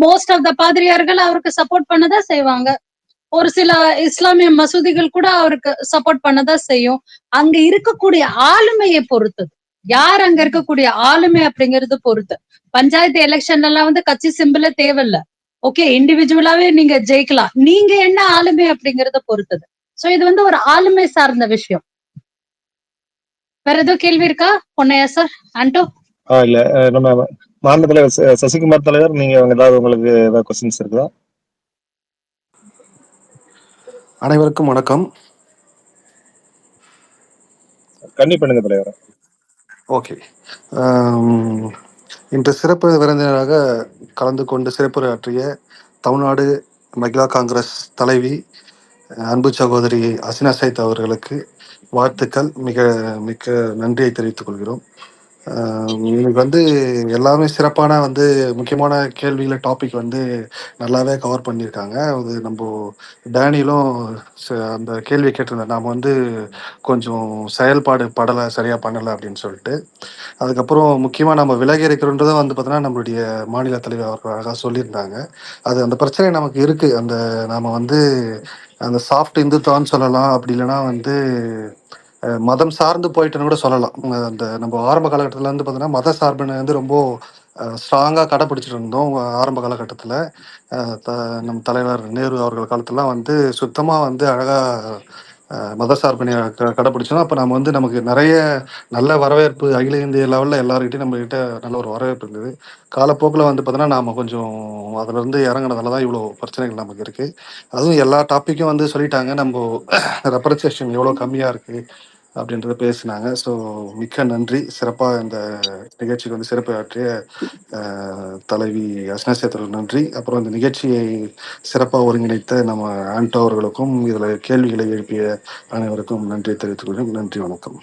மோஸ்ட் ஆஃப் த பாதிரியார்கள் அவருக்கு சப்போர்ட் பண்ணதான் செய்வாங்க. ஒரு சில இஸ்லாமிய மசூதிகள் கூட அவருக்கு சப்போர்ட் பண்ணதான் செய்யும். அங்க இருக்கக்கூடிய ஆளுமையை பொறுத்தது, யார் அங்க இருக்கக்கூடிய ஆளுமை அப்படிங்கிறது பொறுத்து. பஞ்சாயத்து எலெக்ஷன்ல எல்லாம் வந்து கட்சி சிம்பிளே தேவையில்ல. ஓகே, இண்டிவிஜுவலாவே நீங்க ஜெயிக்கலாம். நீங்க என்ன ஆளுமை அப்படிங்கறத பொறுத்தது. சோ இது வந்து ஒரு ஆளுமை சார்ந்த விஷயம். வேற ஏதோ கேள்வி இருக்கா பொன்னையா சார்? ஆண்டோ இல்ல, நம்ம மாநில தலைவர் சசிகுமார் தலைவர், நீங்க ஏதாவது உங்களுக்கு ஏதாவது கொஸ்டின்ஸ் இருக்குதா? அனைவருக்கும் வணக்கம். கண்டிப்பா பண்ணுங்க தலைவர். ஓகே, இன்று சிறப்பு விருந்தினராக கலந்து கொண்டு சிறப்புரையாற்றிய தமிழ்நாடு மகிழா காங்கிரஸ் தலைவி அன்பு சகோதரி அசினா சைத் அவர்களுக்கு வாழ்த்துக்கள், மிக மிக்க நன்றியை தெரிவித்துக் கொள்கிறோம். இன்னைக்கு வந்து எல்லாமே சிறப்பான வந்து முக்கியமான கேள்விகளை டாபிக் வந்து நல்லாவே கவர் பண்ணியிருக்காங்க. அது நம்ம டேனியிலும் அந்த கேள்வி கேட்டிருந்தேன், நாம் வந்து கொஞ்சம் செயல்பாடு படலை, சரியாக பண்ணலை அப்படின்னு சொல்லிட்டு. அதுக்கப்புறம் முக்கியமாக நம்ம விலகி இருக்கிறன்றதும் வந்து பார்த்தோன்னா நம்மளுடைய மாநில தலைவர் அவர்கள் அழகாக சொல்லியிருந்தாங்க. அது அந்த பிரச்சனை நமக்கு இருக்குது. அந்த நாம் வந்து அந்த சாஃப்ட் இந்துத்வான்னு சொல்லலாம், அப்படி இல்லைன்னா வந்து மதம் சார்ந்து போயிட்டுன்னு கூட சொல்லலாம். அந்த நம்ம ஆரம்ப காலகட்டத்தில் வந்து பார்த்தோன்னா மத சார்பினை வந்து ரொம்ப ஸ்ட்ராங்காக கடைப்பிடிச்சிட்டு இருந்தோம். ஆரம்ப காலகட்டத்தில் நம் தலைவர் நேரு அவர்கள் காலத்துலாம் வந்து சுத்தமாக வந்து அழகாக மத சார்பினை கடைப்பிடிச்சோம். அப்போ நம்ம வந்து நமக்கு நிறைய நல்ல வரவேற்பு அகில இந்திய லெவலில் எல்லாருக்கிட்டையும் நம்மகிட்ட நல்ல ஒரு வரவேற்பு இருந்தது. காலப்போக்கில் வந்து பார்த்தோன்னா நாம் கொஞ்சம் அதிலிருந்து இறங்கினதால தான் இவ்வளோ பிரச்சனைகள் நமக்கு இருக்குது. அதுவும் எல்லா டாப்பிக்கும் வந்து சொல்லிட்டாங்க, நம்ம ரெப்ரசன்டேஷன் எவ்வளோ கம்மியாக இருக்குது அப்படின்றத பேசினாங்க. ஸோ மிக்க நன்றி. சிறப்பாக இந்த நிகழ்ச்சிக்கு வந்து சிறப்பாற்றிய தலைவி அஸ்னா சேத்தருக்கு நன்றி. அப்புறம் இந்த நிகழ்ச்சியை சிறப்பாக ஒருங்கிணைத்த நம்ம ஆண்டோ அவர்களுக்கும் இதில் கேள்விகளை எழுப்பிய அனைவருக்கும் நன்றி தெரிவித்துக் கொள்கிறேன். நன்றி, வணக்கம்.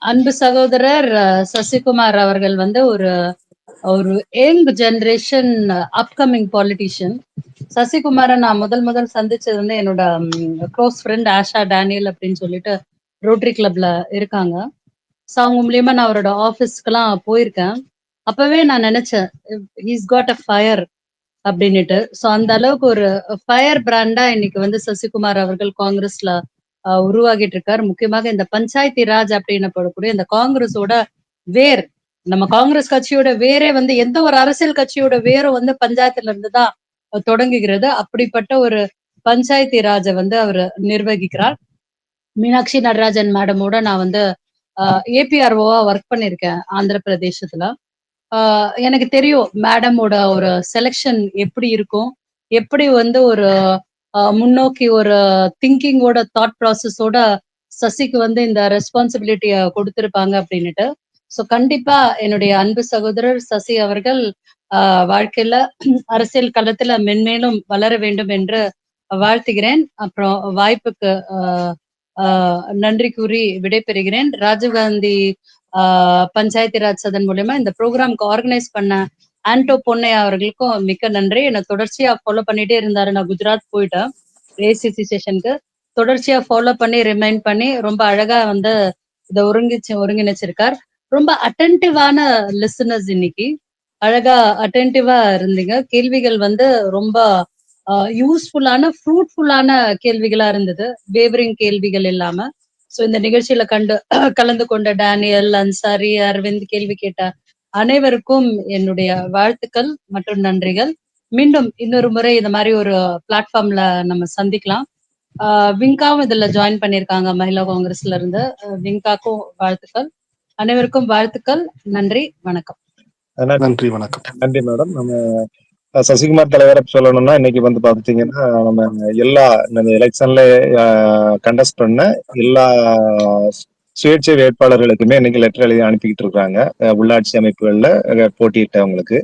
அன்பு சகோதரர் சசிகுமார் அவர்கள் வந்து ஒரு ஒரு யங் ஜெனரேஷன் அப்கமிங் பாலிட்டிஷியன். சசிகுமாரை நான் முதல் சந்திச்சது வந்து என்னோட க்ளோஸ் ஃப்ரெண்ட் ஆஷா டேனியல் அப்படின்னு சொல்லிட்டு ரோட்டரி கிளப்ல இருக்காங்க. ஸோ அவங்க மூலியமா நான் அவரோட ஆஃபீஸ்க்கெல்லாம் போயிருக்கேன். அப்பவே நான் நினைச்சேன் ஹீஸ் காட் அ ஃபயர் அப்படின்னுட்டு. ஸோ அந்த அளவுக்கு ஒரு ஃபயர் பிராண்டா இன்னைக்கு வந்து சசிகுமார் அவர்கள் காங்கிரஸ்ல உருவாகிட்டு இருக்காரு. முக்கியமாக இந்த பஞ்சாயத்தி ராஜ் அப்படின்னப்படக்கூடிய இந்த காங்கிரஸோட வேர், நம்ம காங்கிரஸ் கட்சியோட வேரே வந்து எந்த ஒரு அரசியல் கட்சியோட வேரும் வந்து பஞ்சாயத்துல இருந்து தான் தொடங்குகிறது. அப்படிப்பட்ட ஒரு பஞ்சாயத்தி ராஜை வந்து அவர் நிர்வகிக்கிறார். மீனாட்சி நடராஜன் மேடமோட நான் வந்து ஏபிஆர்ஓவா ஒர்க் பண்ணியிருக்கேன் ஆந்திர பிரதேசத்துல. எனக்கு தெரியும் மேடமோட ஒரு செலெக்ஷன் எப்படி இருக்கும், எப்படி வந்து ஒரு முன்னோக்கி ஒரு திங்கிங்கோட தாட் ப்ராசஸோட சசிக்கு வந்து இந்த ரெஸ்பான்சிபிலிட்டிய கொடுத்திருப்பாங்க அப்படின்னுட்டு. ஸோ கண்டிப்பா என்னுடைய அன்பு சகோதரர் சசி அவர்கள் வாழ்க்கையில அரசியல் களத்துல மென்மேலும் வளர வேண்டும் என்று வாழ்த்துகிறேன். அப்புறம் வாய்ப்புக்கு நன்றி கூறி விடைபெறுகிறேன். ராஜீவ்காந்தி பஞ்சாயத்து ராஜ் சதன் மூலமா இந்த ப்ரோக்ராம்க்கு ஆர்கனைஸ் பண்ண ஆண்டோ பொன்னையா அவர்களுக்கும் மிக்க நன்றி. என்னை தொடர்ச்சியா ஃபாலோ பண்ணிட்டே இருந்தாரு. நான் குஜராத் போயிட்டேன் ஏசிசி செஷனுக்கு. தொடர்ச்சியா ஃபாலோ பண்ணி ரிமைண்ட் பண்ணி ரொம்ப அழகா வந்து இதை ஒருங்கிணைச்சிருக்கார். ரொம்ப அட்டென்டிவான லிசனர்ஸ் இன்னைக்கு. அழகா அட்டென்டிவா இருந்தீங்க. கேள்விகள் வந்து ரொம்ப யூஸ்ஃபுல்லான ஃப்ரூட்ஃபுல்லான கேள்விகளா இருந்தது, வேவரிங் கேள்விகள் இல்லாம. ஸோ இந்த நிகழ்ச்சியில கலந்து கொண்ட டேனியல், அன்சாரி, அரவிந்த், கேள்வி கேட்ட அனைவருக்கும் என்னுடைய வாழ்த்துக்கள் மற்றும் நன்றிகள். மீண்டும் இன்னொரு முறை இந்த மாதிரி ஒரு பிளாட்ஃபார்ம்ல நம்ம சந்திக்கலாம். விங்காவும் இதுல ஜாயின் பண்ணியிருக்காங்க மகிழா காங்கிரஸ்ல இருந்து. விங்காக்கும் வாழ்த்துக்கள். அனைவருக்கும் வாழ்த்துக்கள். நன்றி, வணக்கம். நன்றி, வணக்கம். நன்றி மேடம். நம்ம சசிகுமார் தலைவரை சொல்லணும்னா இன்னைக்கு வந்து பாத்தீங்கன்னா நம்ம எல்லா எலெக்ஷன்ல கண்டஸ்ட் பண்ண எல்லா சுயேட்சை வேட்பாளர்களுக்குமே இன்னைக்கு லெட்டர் எழுதி அனுப்பிக்கிட்டு இருக்காங்க. உள்ளாட்சி அமைப்புகள்ல போட்டியிட்டவங்களுக்கு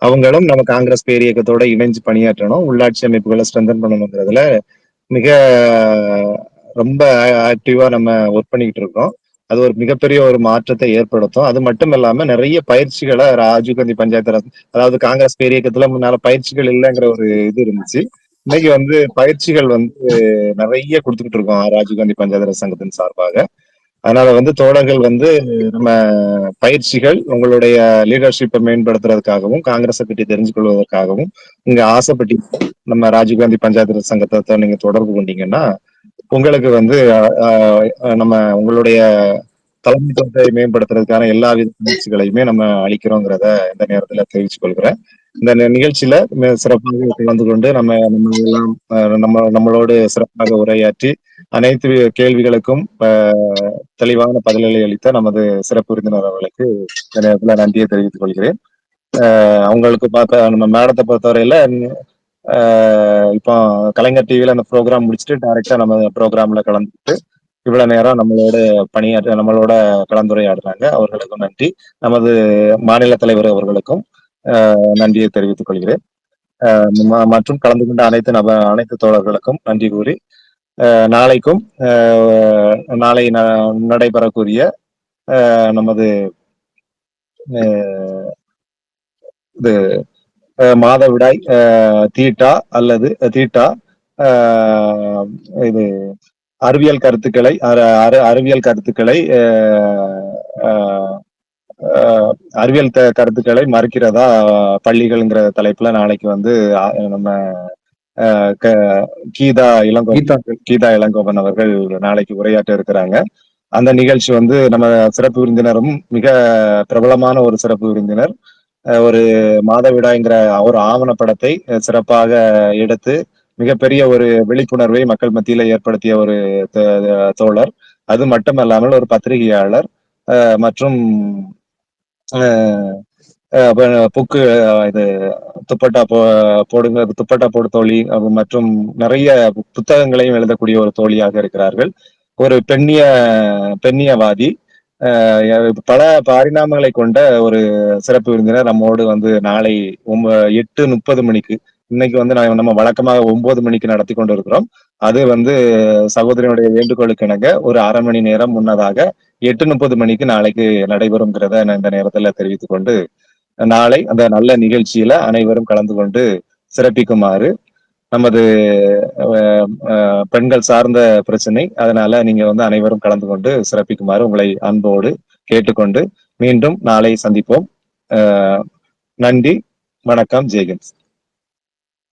அவங்களும் நம்ம காங்கிரஸ் பேரியக்கத்தோட இணைஞ்சு பணியாற்றணும், உள்ளாட்சி அமைப்புகளை ஸ்ட்ரென்தன் பண்ணணுங்கிறதுல மிக ரொம்ப ஆக்டிவா நம்ம ஒர்க் பண்ணிக்கிட்டு இருக்கோம். அது ஒரு மிகப்பெரிய ஒரு மாற்றத்தை ஏற்படுத்தும். அது மட்டும் இல்லாம நிறைய பயிற்சிகளை ராஜீவ்காந்தி பஞ்சாயத்து ராஜ், அதாவது காங்கிரஸ் பேரியக்கத்துல முன்னால பயிற்சிகள் இல்லைங்கிற ஒரு இது இருந்துச்சு. இன்னைக்கு வந்து பயிற்சிகள் வந்து நிறைய கொடுத்துக்கிட்டு இருக்கோம் ராஜீவ்காந்தி பஞ்சாயத்து ராஜ் சங்கத்தின் சார்பாக. அதனால வந்து தோழர்கள் வந்து நம்ம பயிற்சிகள் உங்களுடைய லீடர்ஷிப்பை மேம்படுத்துறதுக்காகவும் காங்கிரஸை பற்றி தெரிஞ்சு கொள்வதற்காகவும் இங்க ஆசைப்பட்டு நம்ம ராஜீவ்காந்தி பஞ்சாயத்து ராஜ் சங்கத்தை நீங்க தொடர்பு கொண்டீங்கன்னா உங்களுக்கு வந்து நம்ம உங்களுடைய தலைமைத்துவத்தை மேம்படுத்துறதுக்கான எல்லா வித முயற்சிகளையுமே நம்ம அளிக்கிறோங்கிறத இந்த நேரத்துல தெரிவித்துக் கொள்கிறேன். இந்த நிகழ்ச்சியில சிறப்பாக கலந்து கொண்டு நம்மளோடு சிறப்பாக உரையாற்றி அனைத்து கேள்விகளுக்கும் தெளிவான பதில்களை அளித்த நமது சிறப்பு விருந்தினர் அவர்களுக்கு இந்த நேரத்துல நன்றியை தெரிவித்துக் கொள்கிறேன். அவங்களுக்கு நம்ம மேடத்தை பொறுத்தவரையில இப்போ கலைஞர் டிவில அந்த ப்ரோக்ராம் முடிச்சுட்டு டைரக்டா நம்ம ப்ரோக்ராம்ல கலந்துட்டு இவ்வளவு நேரம் நம்மளோட கலந்துரையாடுறாங்க. அவர்களுக்கும் நன்றி. நமது மாநில தலைவர் அவர்களுக்கும் நன்றியை தெரிவித்துக் கொள்கிறேன். மற்றும் கலந்து கொண்ட அனைத்து தோழர்களுக்கும் நன்றி கூறி நாளைக்கும் நாளை நடைபெறக்கூடிய நமது இது மாதவிடாய் தீட்டா அல்லது தீட்டா இது அறிவியல் கருத்துக்களை மறுக்கிறதா பள்ளிகள்ங்கிற தலைப்புல நாளைக்கு வந்து நம்ம கீதா இளங்கோவன் அவர்கள் நாளைக்கு உரையாற்ற இருக்கிறாங்க. அந்த நிகழ்ச்சி வந்து நம்ம சிறப்பு விருந்தினரும் மிக பிரபலமான ஒரு சிறப்பு விருந்தினர், ஒரு மாதவிடாய்ங்கிற ஒரு ஆவணப்படத்தை சிறப்பாக எடுத்து மிகப்பெரிய ஒரு விழிப்புணர்வை மக்கள் மத்தியில ஏற்படுத்திய ஒரு தோழர். அது மட்டுமல்லாமல் ஒரு பத்திரிகையாளர் மற்றும் புக்கு இது துப்பட்டா போடு தோழி மற்றும் நிறைய புத்தகங்களையும் எழுதக்கூடிய ஒரு தோழியாக இருக்கிறார்கள். ஒரு பெண்ணியவாதி, பல பரிணாமங்களை கொண்ட ஒரு சிறப்பு விருந்தினர் நம்மோடு வந்து நாளை 8:30 மணிக்கு இன்னைக்கு வந்து நம்ம வழக்கமாக 9 மணிக்கு நடத்தி கொண்டு இருக்கிறோம். அது வந்து சகோதரனுடைய வேண்டுகோளுக்கு இணங்க ஒரு அரை மணி நேரம் முன்னதாக 8:30 மணிக்கு நாளைக்கு நடைபெறும்ங்கிறத நான் இந்த நேரத்துல தெரிவித்துக் கொண்டு, நாளை அந்த நல்ல நிகழ்ச்சியில அனைவரும் கலந்து கொண்டு சிறப்பிக்குமாறு, நமது பெண்கள் சார்ந்த பிரச்சனை, அதனால நீங்க வந்து அனைவரும் கலந்து கொண்டு சிறப்பிக்குமாறு உங்களை அன்போடு கேட்டுக்கொண்டு மீண்டும் நாளை சந்திப்போம். நன்றி, வணக்கம், ஜெய்ஹிந்த்.